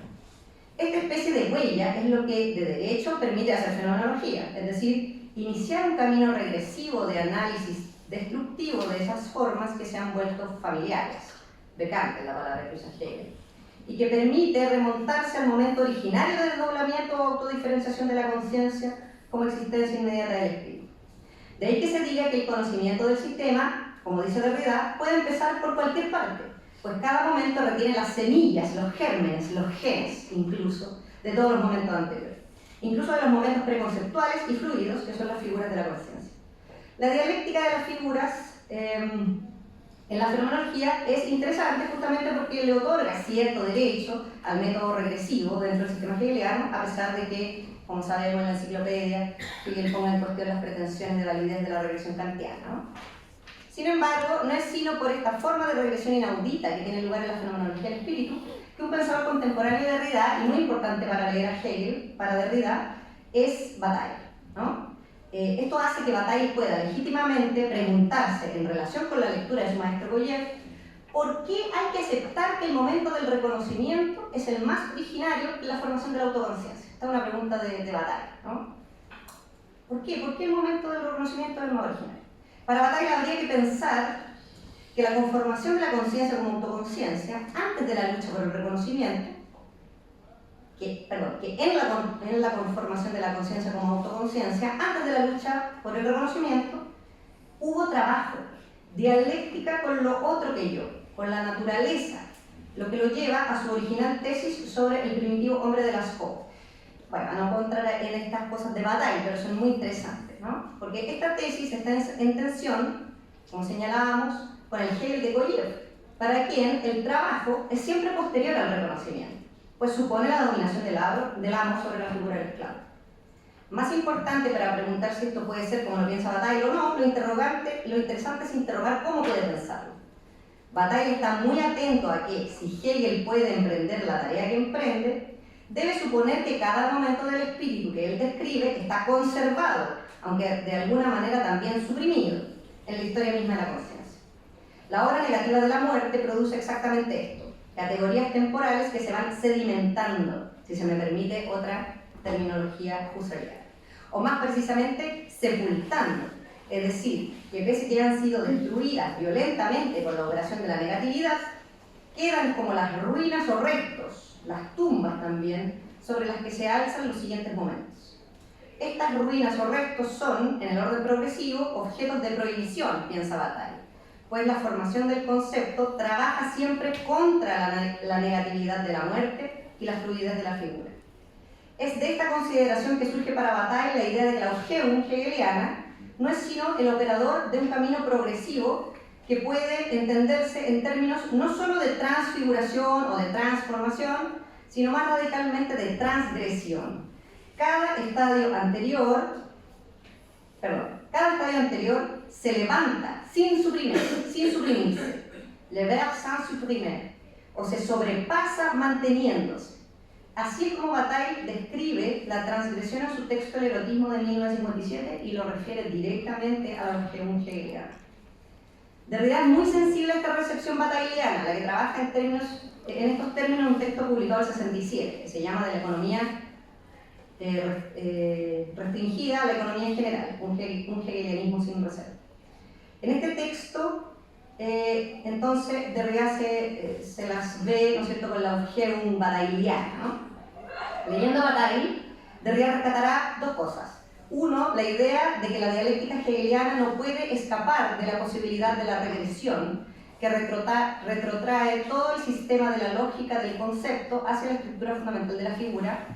Esta especie de huella es lo que de derecho permite hacer fenomenología, es decir, iniciar un camino regresivo de análisis destructivo de esas formas que se han vuelto familiares, de Kant, la palabra que usa Hegel, y que permite remontarse al momento originario del desdoblamiento o autodiferenciación de la conciencia como existencia inmediata del espíritu. De ahí que se diga que el conocimiento del sistema, como dice Derrida, puede empezar por cualquier parte, pues cada momento retiene las semillas, los gérmenes, los genes incluso, de todos los momentos anteriores, incluso de los momentos preconceptuales y fluidos, que son las figuras de la conciencia. La dialéctica de las figuras en la fenomenología es interesante justamente porque le otorga cierto derecho al método regresivo dentro del sistema hegeliano, a pesar de que, como sabemos en la enciclopedia, Hegel ponga en cuestión las pretensiones de validez de la regresión kantiana, ¿no? Sin embargo, no es sino por esta forma de regresión inaudita que tiene lugar en la fenomenología del espíritu que un pensador contemporáneo de Derrida, y muy importante para leer a Hegel, para Derrida, es Bataille, ¿no? Esto hace que Bataille pueda legítimamente preguntarse en relación con la lectura de su maestro Goyev ¿por qué hay que aceptar que el momento del reconocimiento es el más originario en la formación de la autoconciencia? Esta es una pregunta de Bataille, ¿no? ¿Por qué? ¿Por qué el momento del reconocimiento es el más originario? Para Bataille habría que pensar que la conformación de la conciencia como autoconciencia, antes de la lucha por el reconocimiento, que en la conformación de la conciencia como autoconciencia, antes de la lucha por el reconocimiento, hubo trabajo, dialéctica con lo otro que yo, con la naturaleza, lo que lo lleva a su original tesis sobre el primitivo hombre de las Hobbes. Bueno, no puedo entrar en estas cosas de Bataille, pero son muy interesantes, ¿no? Porque esta tesis está en tensión, como señalábamos, con el Hegel de Goyev, para quien el trabajo es siempre posterior al reconocimiento, pues supone la dominación del amo sobre la figura del esclavo. Más importante para preguntar si esto puede ser como lo piensa Bataille o no, lo interesante es interrogar cómo puede pensarlo. Bataille está muy atento a que, si Hegel puede emprender la tarea que emprende, debe suponer que cada momento del espíritu que él describe está conservado, aunque de alguna manera también suprimido, en la historia misma de la conciencia. La obra negativa de la muerte produce exactamente esto, categorías temporales que se van sedimentando, si se me permite otra terminología husserliana, o más precisamente sepultando, es decir, que pese a que han sido destruidas violentamente por la operación de la negatividad, quedan como las ruinas o restos, las tumbas también, sobre las que se alzan los siguientes momentos. Estas ruinas o restos son, en el orden progresivo, objetos de prohibición, piensa Bataille, pues la formación del concepto trabaja siempre contra la negatividad de la muerte y la fluidez de la figura. Es de esta consideración que surge para Bataille la idea de que la Aufhebung hegeliana no es sino el operador de un camino progresivo que puede entenderse en términos no solo de transfiguración o de transformación, sino más radicalmente de transgresión. Cada estadio anterior se levanta sin suprimirse, le verbe sans supprimer, o se sobrepasa manteniéndose, Así es como Bataille describe la transgresión en su texto El erotismo de 1957 y lo refiere directamente a la objeción hegeliana. Derrida es muy sensible a esta recepción batailleana, la que trabaja en estos términos en un texto publicado en el 67, que se llama De la economía restringida a la economía en general, un hegelianismo sin reserva. En este texto, entonces, Derrida se las ve, ¿no es cierto?, con la objeción batailleana, ¿no? Leyendo Bataille, Derrida rescatará dos cosas. Uno, la idea de que la dialéctica hegeliana no puede escapar de la posibilidad de la regresión, que retrotrae todo el sistema de la lógica del concepto hacia la estructura fundamental de la figura.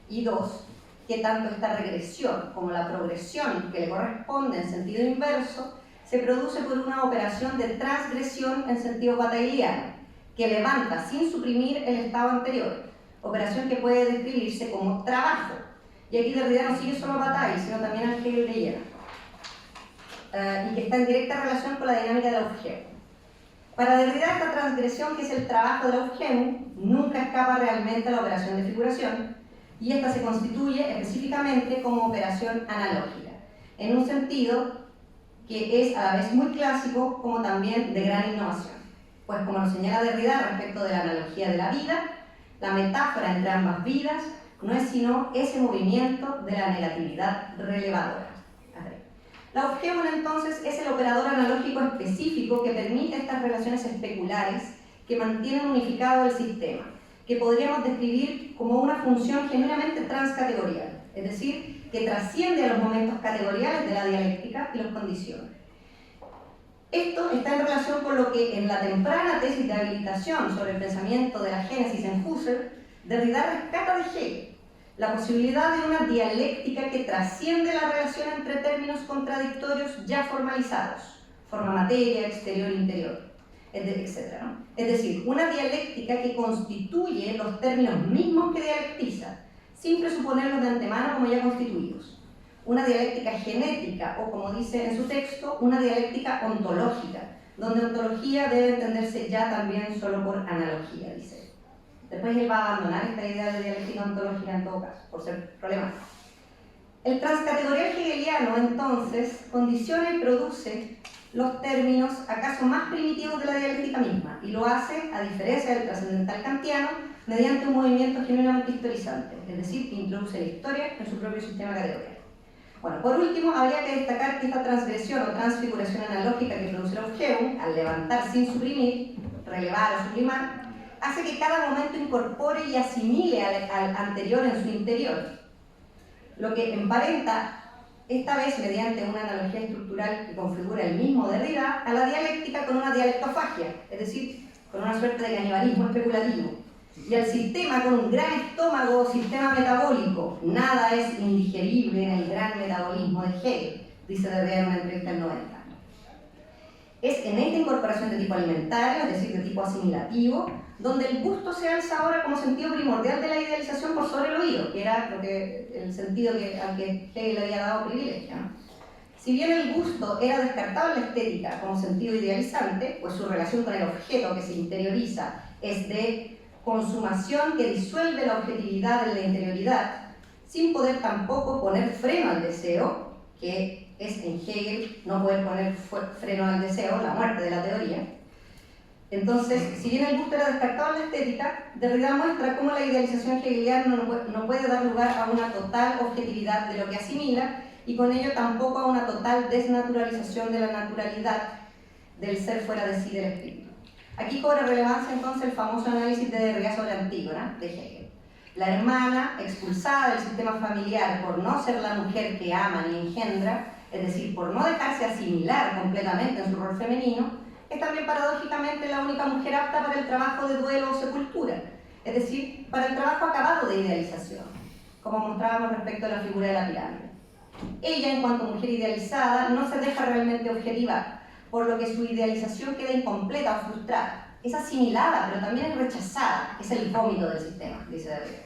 Y dos, que tanto esta regresión como la progresión que le corresponde en sentido inverso se produce por una operación de transgresión en sentido batailleano, que levanta sin suprimir el estado anterior, operación que puede describirse como trabajo. Y aquí Derrida no sigue solo a Bataille, sino también al Hegel de Jena, y que está en directa relación con la dinámica de la objeción. Para Derrida, esta transgresión, que es el trabajo de la objeción, nunca escapa realmente a la operación de figuración, y esta se constituye específicamente como operación analógica, en un sentido que es a la vez muy clásico como también de gran innovación. Pues como lo señala Derrida respecto de la analogía de la vida, la metáfora entre ambas vidas no es sino ese movimiento de la negatividad relevadora. La objeción, entonces, es el operador analógico específico que permite estas relaciones especulares que mantienen unificado el sistema, que podríamos describir como una función genuinamente transcategorial, es decir, que trasciende a los momentos categoriales de la dialéctica y los condiciona. Esto está en relación con lo que en la temprana tesis de habilitación sobre el pensamiento de la génesis en Husserl, Derrida rescata de Hegel, la posibilidad de una dialéctica que trasciende la relación entre términos contradictorios ya formalizados, forma-materia, exterior-interior, etc., ¿no? Es decir, una dialéctica que constituye los términos mismos que dialectiza, sin presuponerlos de antemano como ya constituidos. Una dialéctica genética, o como dice en su texto, una dialéctica ontológica, donde ontología debe entenderse ya también solo por analogía, dice. Después él va a abandonar esta idea de dialéctica ontológica en todo caso, por ser problemático. El transcategorial hegeliano, entonces, condiciona y produce los términos acaso más primitivos de la dialéctica misma, y lo hace, a diferencia del trascendental kantiano, mediante un movimiento genuinamente historizante, es decir, que introduce la historia en su propio sistema categorial. Bueno, por último, habría que destacar que esta transgresión o transfiguración analógica que produce la objeción, al levantar sin suprimir, relevar o sublimar, hace que cada momento incorpore y asimile al anterior en su interior, lo que emparenta, esta vez mediante una analogía estructural que configura el mismo Derrida, a la dialéctica con una dialectofagia, es decir, con una suerte de canibalismo especulativo, y al sistema con un gran estómago o sistema metabólico. Nada es indigerible en el gran metabolismo de Hegel, dice Derrida en una entrevista del 90. Es en esta incorporación de tipo alimentario, es decir, de tipo asimilativo, donde el gusto se alza ahora como sentido primordial de la idealización por sobre el oído, que era el sentido al que Hegel había dado privilegio, ¿no? Si bien el gusto era descartado en la estética como sentido idealizante, pues su relación con el objeto que se interioriza es de consumación que disuelve la objetividad en la interioridad, sin poder tampoco poner freno al deseo, que es en Hegel no poder poner freno al deseo, la muerte de la teoría. Entonces, si bien el gusto era descartado en la estética, Derrida muestra cómo la idealización hegeliana no puede dar lugar a una total objetividad de lo que asimila, y con ello tampoco a una total desnaturalización de la naturalidad del ser fuera de sí del espíritu. Aquí cobra relevancia entonces el famoso análisis de Derrida sobre Antígona, de Hegel. La hermana, expulsada del sistema familiar por no ser la mujer que ama ni engendra, es decir, por no dejarse asimilar completamente en su rol femenino, es también paradójicamente la única mujer apta para el trabajo de duelo o sepultura, es decir, para el trabajo acabado de idealización, como mostrábamos respecto a la figura de la pirámide. Ella, en cuanto mujer idealizada, no se deja realmente objetivar, por lo que su idealización queda incompleta o frustrada. Es asimilada, pero también es rechazada, es el vómito del sistema, dice Derrida.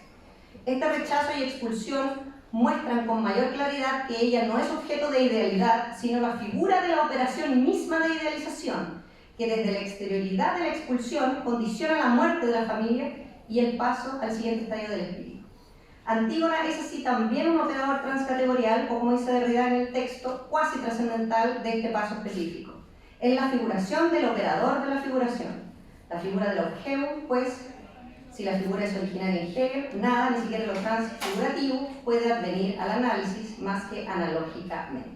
Este rechazo y expulsión muestran con mayor claridad que ella no es objeto de idealidad, sino la figura de la operación misma de idealización, que desde la exterioridad de la expulsión condiciona la muerte de la familia y el paso al siguiente estadio del espíritu. Antígona es así también un operador transcategorial, o como dice Derrida en el texto, cuasi trascendental de este paso específico. Es la figuración del operador de la figuración. La figura del objeto, pues, si la figura es originaria en Hegel, nada, ni siquiera lo transfigurativo, puede advenir al análisis más que analógicamente.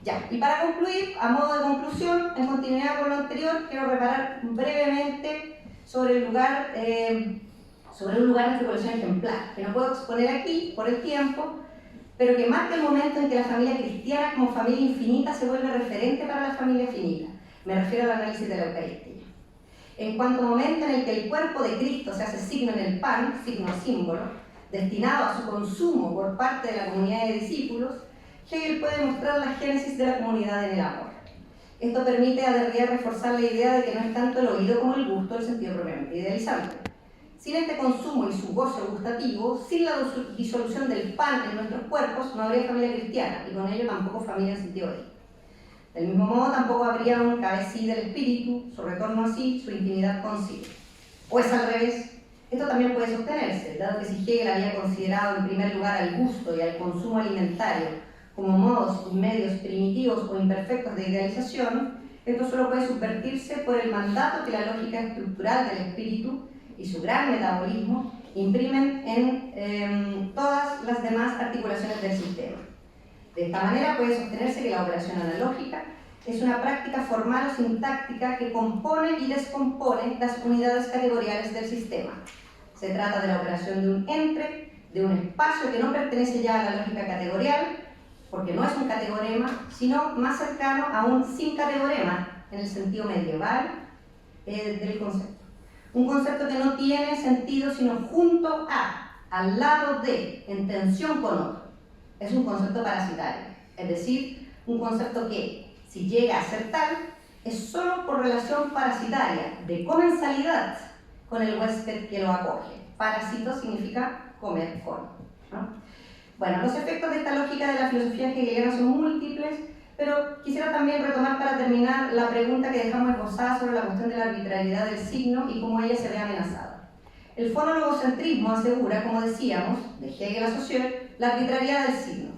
Ya, y para concluir, a modo de conclusión, en continuidad con lo anterior, quiero reparar brevemente sobre un lugar de recolección ejemplar, que no puedo exponer aquí por el tiempo, pero que marca el momento en que la familia cristiana como familia infinita se vuelve referente para la familia finita. Me refiero al análisis de la Eucaristía. En cuanto momento en el que el cuerpo de Cristo se hace signo en el pan, signo símbolo, destinado a su consumo por parte de la comunidad de discípulos, Hegel puede mostrar la génesis de la comunidad en el amor. Esto permite a Derrida reforzar la idea de que no es tanto el oído como el gusto el sentido propiamente idealizante. Sin este consumo y su goce gustativo, sin la disolución del pan en nuestros cuerpos, no habría familia cristiana, y con ello tampoco familia en sentido ético. Del mismo modo, tampoco habría un cabecí del espíritu, su retorno así, su intimidad consigo. O es al revés. Esto también puede sostenerse, dado que si Hegel había considerado en primer lugar al gusto y al consumo alimentario como modos y medios primitivos o imperfectos de idealización, esto solo puede subvertirse por el mandato que la lógica estructural del espíritu y su gran metabolismo imprimen en todas las demás articulaciones del sistema. De esta manera puede sostenerse que la operación analógica es una práctica formal o sintáctica que compone y descompone las unidades categoriales del sistema. Se trata de la operación de un entre, de un espacio que no pertenece ya a la lógica categorial, porque no es un categorema, sino más cercano a un sin categorema en el sentido medieval del concepto. Un concepto que no tiene sentido sino junto a, al lado de, en tensión con otro. Es un concepto parasitario, es decir, un concepto que, si llega a ser tal, es solo por relación parasitaria, de comensalidad con el huésped que lo acoge. Parásito significa comer con, ¿no? Bueno, los efectos de esta lógica de la filosofía hegeliana son múltiples, pero quisiera también retomar para terminar la pregunta que dejamos esbozada sobre la cuestión de la arbitrariedad del signo y cómo ella se ve amenazada. El fonologocentrismo asegura, como decíamos, de Hegel a Saussure, la arbitrariedad del signo,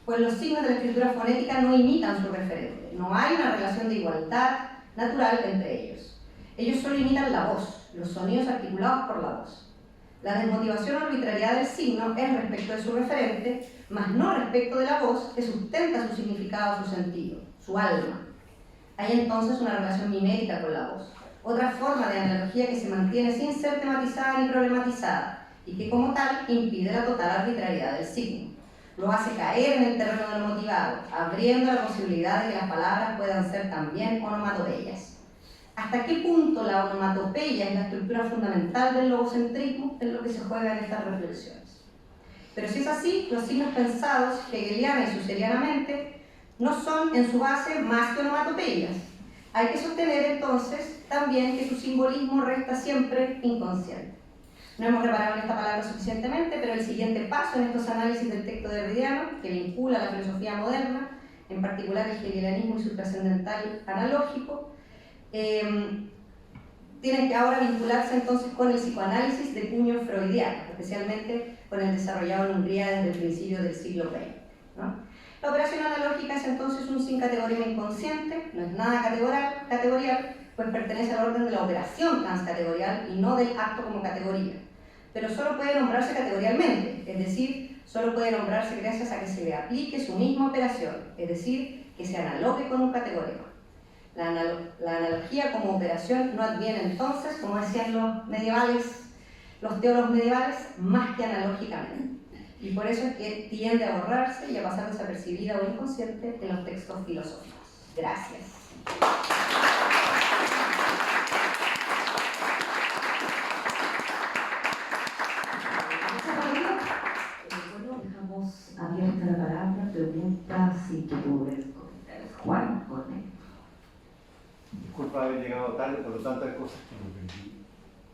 pues los signos de la escritura fonética no imitan su referente, no hay una relación de igualdad natural entre ellos. Ellos solo imitan la voz, los sonidos articulados por la voz. La desmotivación o arbitrariedad del signo es respecto de su referente, mas no respecto de la voz que sustenta su significado, su sentido, su alma. Hay entonces una relación mimética con la voz, otra forma de analogía que se mantiene sin ser tematizada ni problematizada y que como tal impide la total arbitrariedad del signo. Lo hace caer en el terreno de lo motivado, abriendo la posibilidad de que las palabras puedan ser también onomatopeyas. ¿Hasta qué punto la onomatopeya es la estructura fundamental del logocentrismo? Es lo que se juega en estas reflexiones. Pero si es así, los signos pensados hegeliana y susserianamente no son en su base más que onomatopeyas. Hay que sostener entonces también que su simbolismo resta siempre inconsciente. No hemos reparado en esta palabra suficientemente, pero el siguiente paso en estos análisis del texto derridiano, que vincula a la filosofía moderna, en particular el hegelianismo y su trascendental analógico, tienen que ahora vincularse entonces con el psicoanálisis de puño freudiano, especialmente con el desarrollado en Hungría desde el principio del siglo XX, ¿no? La operación analógica es entonces un sin categorema inconsciente, no es nada categorial, pues pertenece al orden de la operación transcategorial y no del acto como categoría. Pero solo puede nombrarse categorialmente, es decir, solo puede nombrarse gracias a que se le aplique su misma operación, es decir, que se analogue con un categorema. La analogía como operación no adviene entonces, como decían los teólogos medievales, más que analógicamente. Y por eso es que tiende a borrarse y a pasar desapercibida o inconsciente en los textos filosóficos. Gracias. Bueno, dejamos abierta la palabra, preguntas, inquietudes, comentarios. Juan, Cornelio. Disculpa haber llegado tarde, por lo tanto hay cosas que no perdí,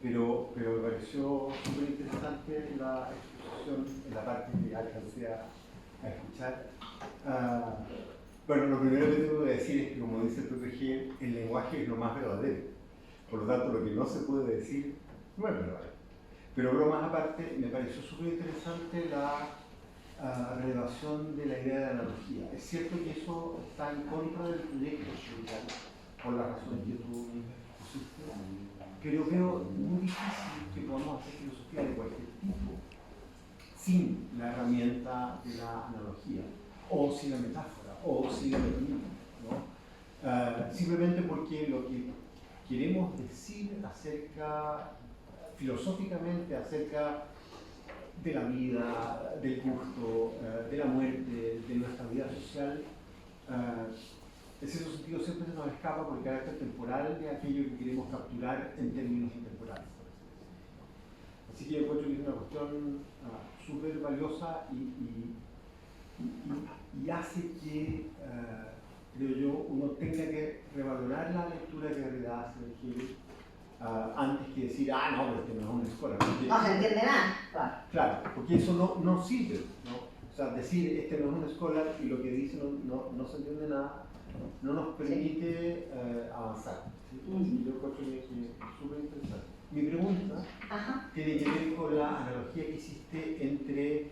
pero me pareció súper interesante la exposición en la parte que alcancé a escuchar. Bueno, lo primero que tengo que decir es que, como dice el propio Hegel, el lenguaje es lo más verdadero, por lo tanto lo que no se puede decir no es verdadero. Pero bromas aparte, me pareció súper interesante la relevación de la idea de analogía. Es cierto que eso está en contra del proyecto social, por las razones que tú pusiste, pero veo muy difícil que podamos hacer filosofía de cualquier tipo sin la herramienta de la analogía, o sin la metáfora, o sin la metonímia, ¿no? Simplemente porque lo que queremos decir filosóficamente acerca de la vida, del gusto, de la muerte, de nuestra vida social, en cierto sentido siempre se nos escapa por el carácter temporal de aquello que queremos capturar en términos intemporales. Así que yo encuentro que es una cuestión súper valiosa y hace que, creo yo, uno tenga que revalorar la lectura que Derrida hace de Hegel antes que decir, no, pero este no es una escuela. Porque, no se entiende nada, claro. Claro, porque eso no sirve, ¿no? O sea, decir este no es una escuela y lo que dice no se entiende nada, no nos permite avanzar. ¿Sí? Y yo creo que es súper interesante. Mi pregunta tiene que ver con la analogía que hiciste entre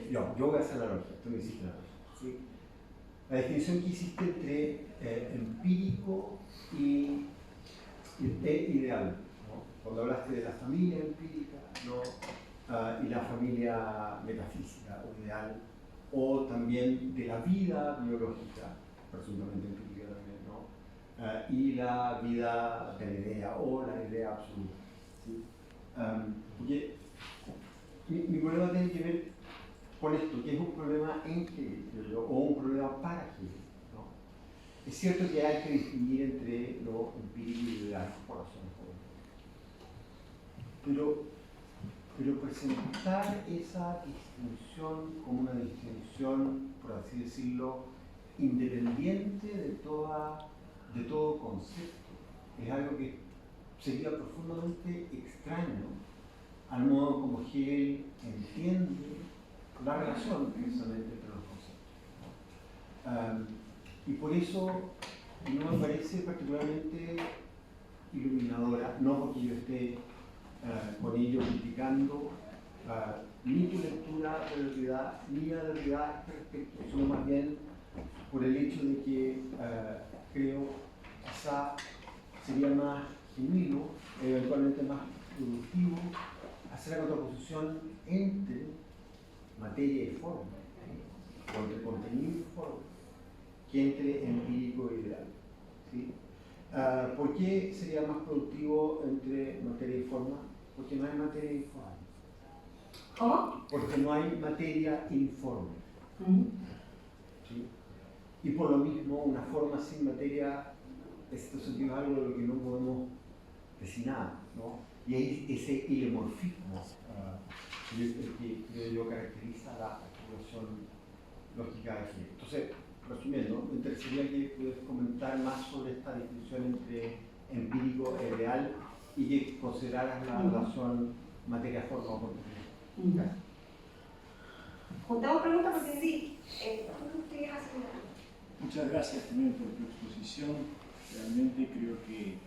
yo voy a hacer la analogía, tú me hiciste la analogía, ¿sí? La definición que hiciste entre empírico y ideal, ¿no? Cuando hablaste de la familia empírica, ¿no? Y la familia metafísica o ideal, o también de la vida biológica, presuntamente empírica también, ¿no? Y la vida de la idea o la idea absoluta, ¿sí? Porque mi problema tiene que ver con esto, que es un problema en Hegel, o un problema para Hegel, ¿no? Es cierto que hay que distinguir entre lo empírico y lo ideal, por razones obvias. Pero presentar esa distinción como una distinción, por así decirlo, independiente de todo concepto, es algo que sería profundamente extraño al modo como Hegel entiende la relación precisamente entre los conceptos. Y por eso no me parece particularmente iluminadora, no porque yo esté con ello criticando ni tu lectura de Derrida, ni la Derrida a este respecto, sino más bien por el hecho de que creo quizá sería más genuino, eventualmente más productivo, hacer la contraposición entre materia y forma, o entre contenido y forma, que entre empírico e ideal, ¿sí? ¿Por qué sería más productivo entre materia y forma? Porque no hay materia informe. ¿Cómo? Porque no hay materia informe. ¿Sí? Y por lo mismo, una forma sin materia, en este sentido, es algo de lo que no podemos decir nada, ¿no? Y hay ese ilemorfismo que creo yo caracteriza la articulación lógica de Hegel. Entonces, resumiendo, me interesaría que pudieras comentar más sobre esta distinción entre empírico e ideal y que consideraras la relación materia-forma o contenido. ¿Juntamos preguntas? Porque sí. Muchas gracias también por tu exposición. Realmente creo que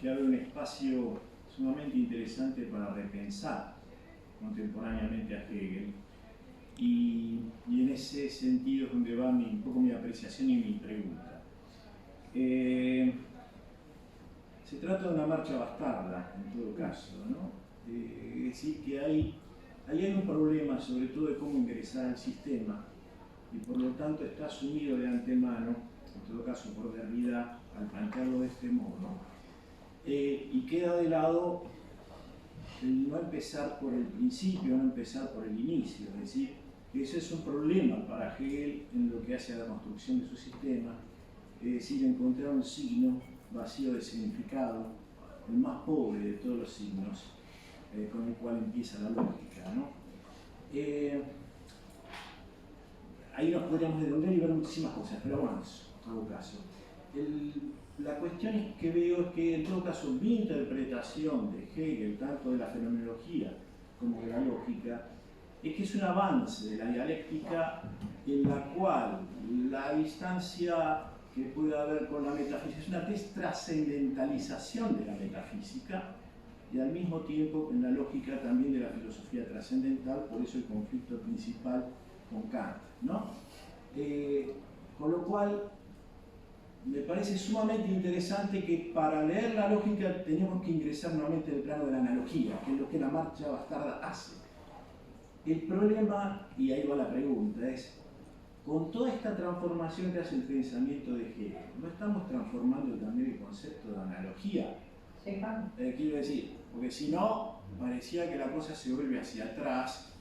abre un espacio sumamente interesante para repensar contemporáneamente a Hegel. Y en ese sentido es donde va un poco mi apreciación y mi pregunta. Se trata de una marcha bastarda, en todo caso, ¿no? Es decir, que hay un problema, sobre todo de cómo ingresar al sistema, y por lo tanto está asumido de antemano, en todo caso por Derrida, al plantearlo de este modo, y queda de lado el no empezar por el principio, no empezar por el inicio, es decir, que ese es un problema para Hegel en lo que hace a la construcción de su sistema, es decir, encontrar un signo vacío de significado, el más pobre de todos los signos, con el cual empieza la lógica, ¿no? Ahí nos podríamos detener y ver muchísimas cosas, pero bueno, en todo caso. La cuestión es que veo que en todo caso mi interpretación de Hegel, tanto de la fenomenología como de la lógica, es que es un avance de la dialéctica en la cual la distancia que puede haber con la metafísica es una destrascendentalización de la metafísica, y al mismo tiempo en la lógica también de la filosofía trascendental, por eso el conflicto principal con Kant, ¿no? Con lo cual, me parece sumamente interesante que para leer la lógica tenemos que ingresar nuevamente en el plano de la analogía, que es lo que la marcha bastarda hace. El problema, y ahí va la pregunta, es, con toda esta transformación que hace el pensamiento de Hegel, ¿no estamos transformando también el concepto de analogía? Sí, claro. Quiero decir, porque si no, parecía que la cosa se vuelve hacia atrás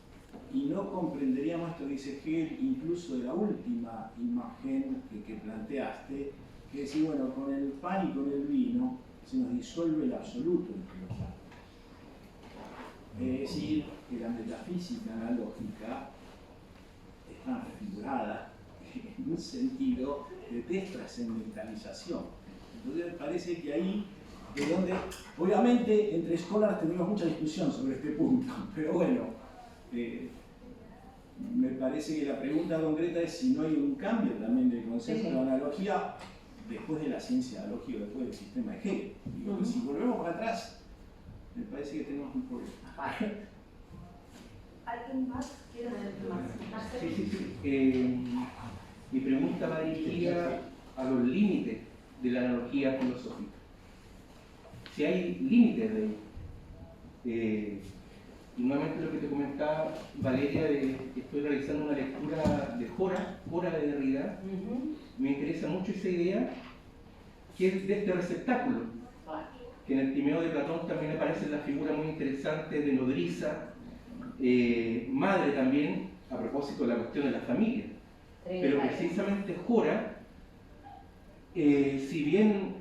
y no comprenderíamos esto que dice Hegel, incluso de la última imagen que planteaste, que es decir, bueno, con el pan y con el vino se nos disuelve el absoluto entre los lados. Es decir, que la metafísica analógica está refigurada en un sentido de destrascendentalización. Entonces me parece que ahí es donde, obviamente, entre scholars tenemos mucha discusión sobre este punto, pero bueno, me parece que la pregunta concreta es si no hay un cambio también del concepto de analogía después de la ciencia lógica, después del sistema de Hegel. Digo que si volvemos para atrás, me parece que tenemos un problema. ¿Alguien más quiere más? Sí. Mi pregunta va dirigida a los límites de la analogía filosófica. Si hay límites de ello. Y nuevamente lo que te comentaba, Valeria, que estoy realizando una lectura de Jora de Derrida. Me interesa mucho esa idea, que es de este receptáculo, que en el Timeo de Platón también aparece la figura muy interesante de nodriza, madre también, a propósito de la cuestión de la familia. Pero precisamente Jora, si bien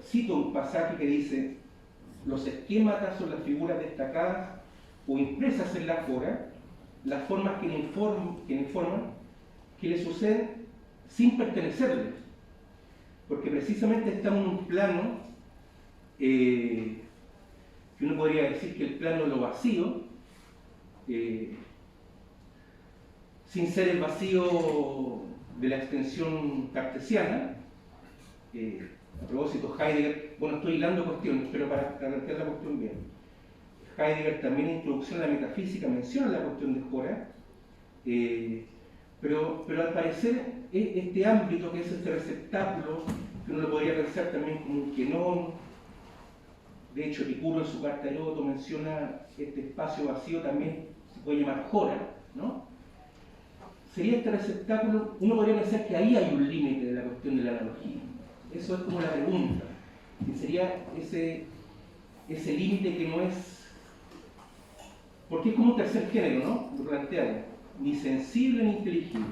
cito un pasaje que dice: los esquematas son las figuras destacadas o impresas en la Jora, las formas que le informan que le suceden sin pertenecerles, porque precisamente estamos en un plano que uno podría decir que el plano de lo vacío, sin ser el vacío de la extensión cartesiana. A propósito, Heidegger, bueno, estoy hilando cuestiones, pero para plantear la cuestión bien, Heidegger también en Introducción a la Metafísica menciona la cuestión de Jora, pero al parecer este ámbito que es este receptáculo, que uno lo podría pensar también como un quenón. De hecho, Epicuro en su carta a Heródoto menciona este espacio vacío, también se puede llamar Jora, ¿no? Sería este receptáculo, uno podría pensar que ahí hay un límite de la cuestión de la analogía. Eso es como la pregunta, que sería ese límite que no es, porque es como un tercer género, ¿no? Lo planteamos, ni sensible ni inteligible.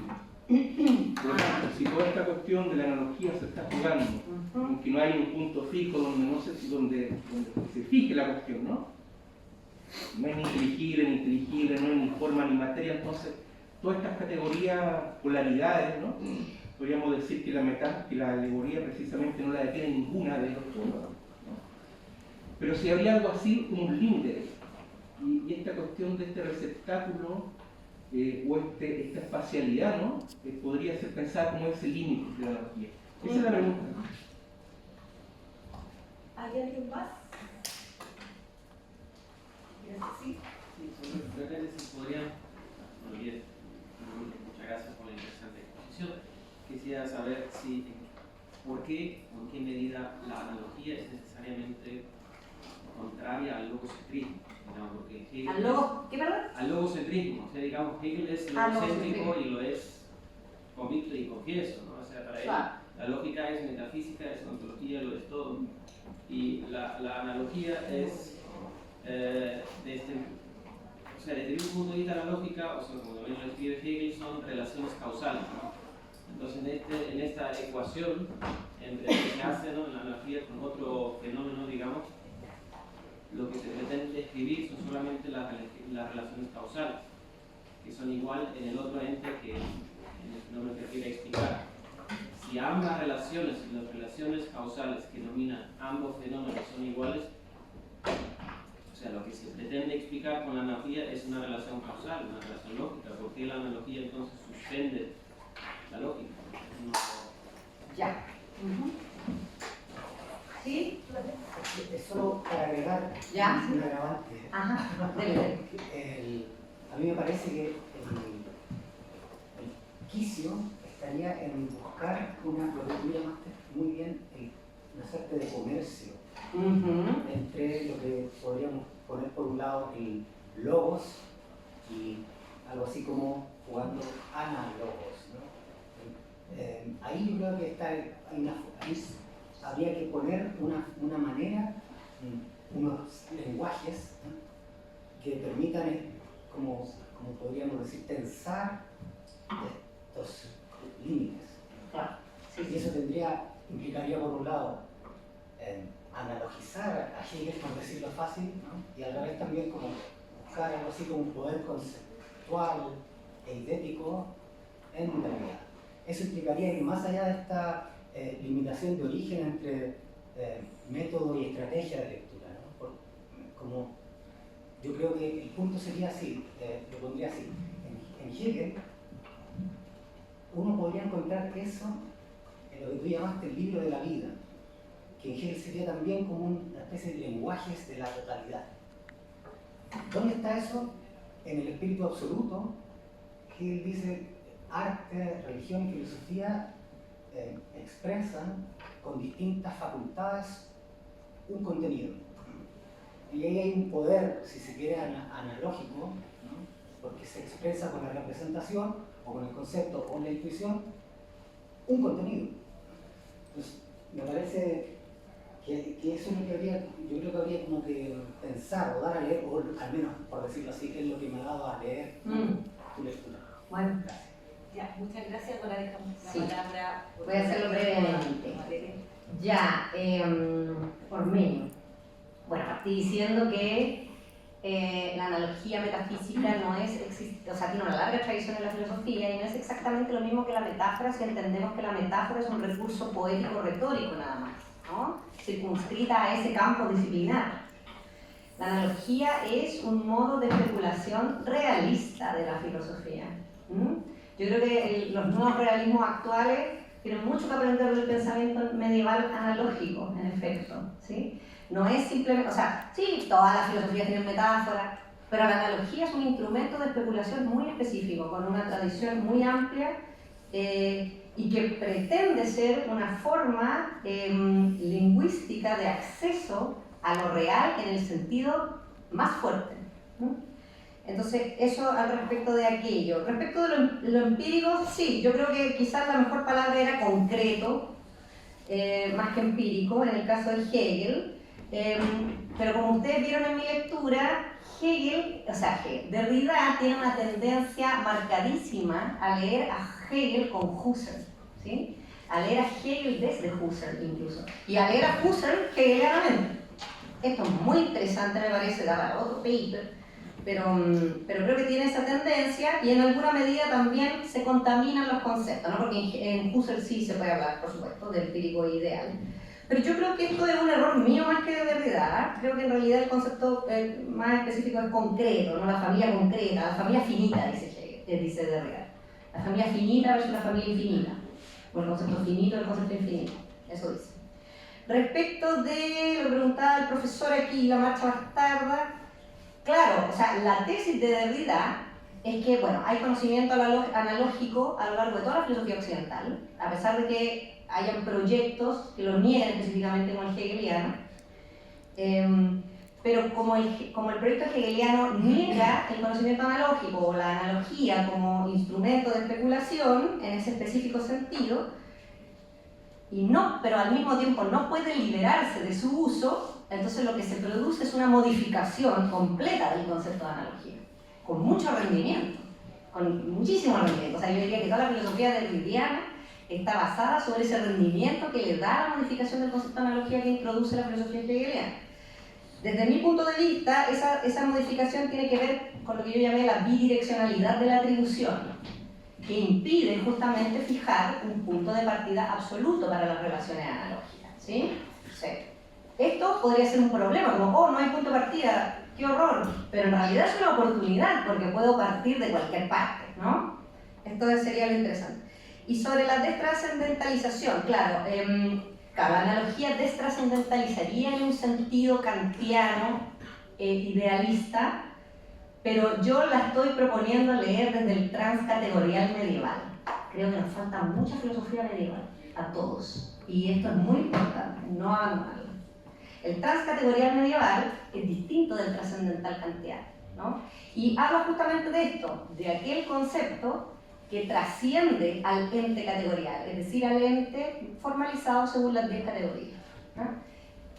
Por lo tanto, si toda esta cuestión de la analogía se está jugando, aunque no hay un punto fijo donde no sé si donde se fije la cuestión, ¿no? No hay ni inteligible, no hay ni forma ni materia, entonces todas estas categorías, polaridades, ¿no? Podríamos decir que la alegoría precisamente no la detiene ninguna de los dos, ¿no? Pero si habría algo así como un límite, y esta cuestión de este receptáculo o esta espacialidad, ¿no? Podría ser pensada como ese límite de la analogía. Esa es la pregunta. ¿Hay alguien más? Sí. Creo que si podría, muchas gracias por la interesante exposición. Quisiera saber por qué o en qué medida la analogía es necesariamente contraria al logocentrismo. Porque al logocentrismo, o sea, digamos, Hegel es logocéntrico y lo es convicto y confieso, ¿no? O sea, para él la lógica es metafísica, es ontología, lo es todo. Y la analogía es, desde mi punto de vista, la lógica, o sea, como también lo escribe Hegel, son relaciones causales, ¿no? Entonces, en esta ecuación entre lo que se hace, ¿no?, en la analogía con otro fenómeno, digamos, lo que se pretende describir son solamente las relaciones causales, que son igual en el otro ente que en el fenómeno que quiere explicar. Si ambas relaciones, las relaciones causales que denominan ambos fenómenos son iguales, o sea, lo que se pretende explicar con la analogía es una relación causal, una relación lógica. ¿Por qué la analogía entonces suspende la lógica? Ya. ¿Sí? Solo para agregar ¿Ya? un agravante. Ajá, dele. A mí me parece que el quicio estaría en buscar lo que tú llamaste muy bien, una suerte de comercio entre lo que podríamos poner por un lado el logos y algo así como jugando análogos, ¿no? Ahí yo creo que habría que poner una manera, unos lenguajes, ¿no?, que permitan, como podríamos decir, tensar estos límites. Claro, sí, Y eso implicaría por un lado analogizar a Hegel, por decirlo fácil, ¿no?, y a la vez también como buscar algo así como un poder conceptual e idético en la realidad. Eso implicaría ir más allá de esta limitación de origen entre método y estrategia de lectura, ¿no? Yo creo que el punto sería así, lo pondría así. En Hegel, uno podría encontrar eso en lo que tú llamaste el libro de la vida, que en Hegel sería también como una especie de lenguajes de la totalidad. ¿Dónde está eso? En el espíritu absoluto. Hegel dice, arte, religión y filosofía expresan con distintas facultades un contenido. Y ahí hay un poder, si se quiere, analógico, ¿no?, porque se expresa con la representación, o con el concepto, o con la intuición, un contenido. Entonces, me parece que eso es lo que yo creo que habría como que pensar, o dar a leer, o al menos, por decirlo así, es lo que me ha dado a leer tu lectura. Bueno, Gracias. Ya, muchas gracias por la Sí. palabra. Voy a hacerlo brevemente. Ya, Ormeño. Bueno, partí diciendo que la analogía metafísica no es, o sea, tiene una larga tradición en la filosofía y no es exactamente lo mismo que la metáfora si entendemos que la metáfora es un recurso poético retórico nada más, ¿no?, circunscrita a ese campo disciplinar. La analogía es un modo de especulación realista de la filosofía. Yo creo que los nuevos realismos actuales tienen mucho que aprender del pensamiento medieval analógico, en efecto, ¿sí? No es simplemente, o sea, sí, todas las filosofías tienen metáforas, pero la analogía es un instrumento de especulación muy específico, con una tradición muy amplia y que pretende ser una forma lingüística de acceso a lo real en el sentido más fuerte, ¿no? Entonces, eso al respecto de aquello. Respecto de lo empírico, sí, yo creo que quizás la mejor palabra era concreto, más que empírico, en el caso de Hegel. Pero como ustedes vieron en mi lectura, Derrida tiene una tendencia marcadísima a leer a Hegel con Husserl, ¿sí? A leer a Hegel desde Husserl incluso, y a leer a Husserl hegelianamente. Esto es muy interesante, me parece, dar otro paper, pero creo que tiene esa tendencia y en alguna medida también se contaminan los conceptos, ¿no? Porque en Husserl sí se puede hablar, por supuesto, del empírico ideal. Pero yo creo que esto es un error mío más que de Derrida. Creo que en realidad el concepto más específico es concreto, no la familia concreta, la familia finita, dice Derrida. La familia finita versus la familia infinita. O el concepto finito y el concepto infinito. Eso dice. Respecto de lo que preguntaba el profesor aquí, la marcha bastarda, claro, o sea, la tesis de Derrida es que, bueno, hay conocimiento analógico a lo largo de toda la filosofía occidental, a pesar de que hayan proyectos que lo nieguen específicamente como el hegeliano, pero como el proyecto hegeliano niega el conocimiento analógico o la analogía como instrumento de especulación en ese específico sentido, pero al mismo tiempo no puede liberarse de su uso, entonces lo que se produce es una modificación completa del concepto de analogía, con mucho rendimiento, con muchísimo rendimiento. O sea, yo diría que toda la filosofía derridiana está basada sobre ese rendimiento que le da la modificación del concepto de analogía que introduce la filosofía hegeliana. Desde mi punto de vista, esa modificación tiene que ver con lo que yo llamé la bidireccionalidad de la atribución, que impide justamente fijar un punto de partida absoluto para las relaciones analógicas, ¿sí? Sí. Esto podría ser un problema, como, no hay punto de partida, qué horror, pero en realidad es una oportunidad porque puedo partir de cualquier parte, ¿no? Esto sería lo interesante. Y sobre la destrascendentalización, claro, Claro, la analogía destrascendentalizaría en un sentido kantiano, idealista, pero yo la estoy proponiendo leer desde el transcategorial medieval. Creo que nos falta mucha filosofía medieval, a todos, y esto es muy importante, no abandonarlo. El transcategorial medieval es distinto del trascendental kantiano, ¿no? Y habla justamente de esto, de aquel concepto que trasciende al ente categorial, es decir, al ente formalizado según las 10 categorías, ¿no?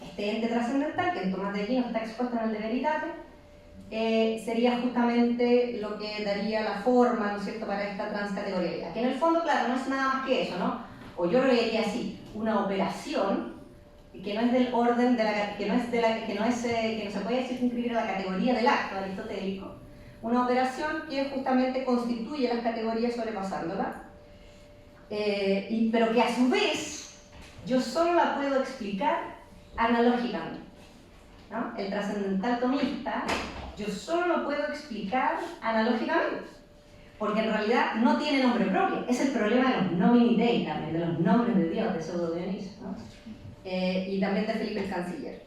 Este ente trascendental, que en Tomás de Aquino está expuesto en el De Veritate, sería justamente lo que daría la forma, ¿no es cierto?, para esta transcategorialidad. Que en el fondo, claro, no es nada más que eso, ¿no? O yo lo leería así, una operación que no es del orden, que no se puede circunscribir a la categoría del acto aristotélico, una operación que justamente constituye las categorías sobrepasándolas, pero que a su vez yo solo la puedo explicar analógicamente, ¿no? El trascendental tomista yo solo lo puedo explicar analógicamente, porque en realidad no tiene nombre propio. Es el problema de los nomini Dei también, de los nombres de Dios, de Pseudo Dioniso, ¿no? Y también de Felipe el Canciller.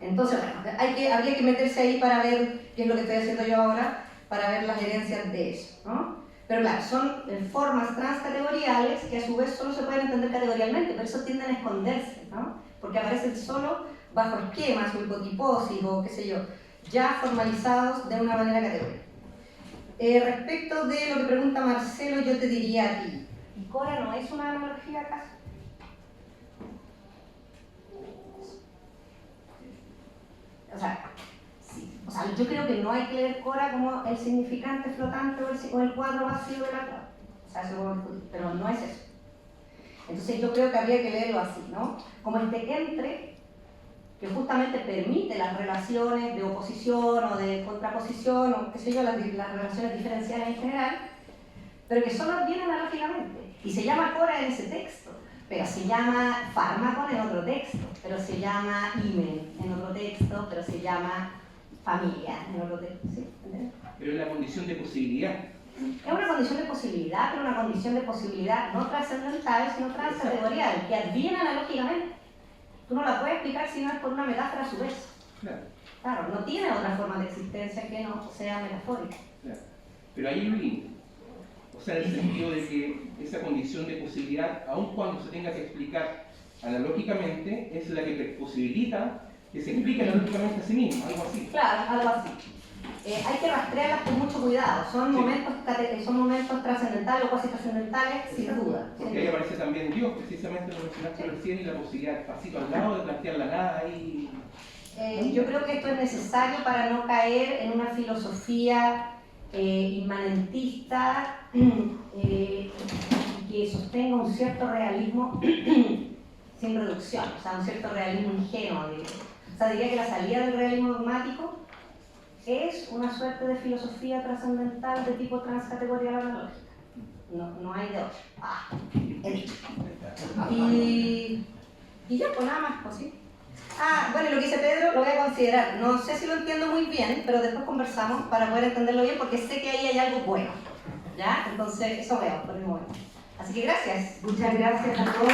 Entonces, bueno, habría que meterse ahí para ver qué es lo que estoy haciendo yo ahora, para ver las herencias de eso, ¿no? Pero claro, son formas transcategoriales que a su vez solo se pueden entender categorialmente, por eso tienden a esconderse, ¿no? Porque aparecen solo bajo esquemas o hipotiposis o qué sé yo, ya formalizados de una manera categórica. Respecto de lo que pregunta Marcelo, yo te diría a ti, ¿y Cora no es una analogía acaso? O sea, yo creo que no hay que leer Cora como el significante flotante o el cuadro vacío de la clave. O sea, eso lo vamos a discutir, pero no es eso. Entonces yo creo que habría que leerlo así, ¿no? Como este entre que justamente permite las relaciones de oposición o de contraposición o qué sé yo, las relaciones diferenciales en general, pero que solo vienen analógicamente. Y se llama Cora en ese texto, pero se llama fármaco en otro texto, pero se llama himen en otro texto, pero se llama familia en otro texto, ¿sí? ¿Entendés? Pero es la condición de posibilidad. Es una condición de posibilidad, pero una condición de posibilidad no trascendental, sino transcategorial, que adviene analógicamente. Tú no la puedes explicar si no es por una metáfora a su vez. Claro, no tiene otra forma de existencia que no sea metafórica. Claro. Pero ahí hay un límite. O sea, en el sentido de que esa condición de posibilidad, aun cuando se tenga que explicar analógicamente, es la que posibilita que se explique analógicamente a sí mismo, algo así. Claro, algo así. Hay que rastrearlas con mucho cuidado. Son momentos trascendentales o cuasi trascendentales, sin duda. Porque ahí aparece también Dios, precisamente lo mencionaste recién, y la posibilidad pasito al lado de plantear la nada ahí. Yo creo que esto es necesario para no caer en una filosofía inmanentista que sostenga un cierto realismo sin reducción, o sea, un cierto realismo ingenuo. O sea, diría que la salida del realismo dogmático es una suerte de filosofía trascendental de tipo transcategorial analógica. No hay de otra. He dicho. Y ya, pues nada más, pues sí. Bueno, lo que dice Pedro lo voy a considerar. No sé si lo entiendo muy bien, pero después conversamos para poder entenderlo bien, porque sé que ahí hay algo bueno. ¿Ya? Entonces, eso veo por el momento. Así que gracias. Muchas gracias a todos.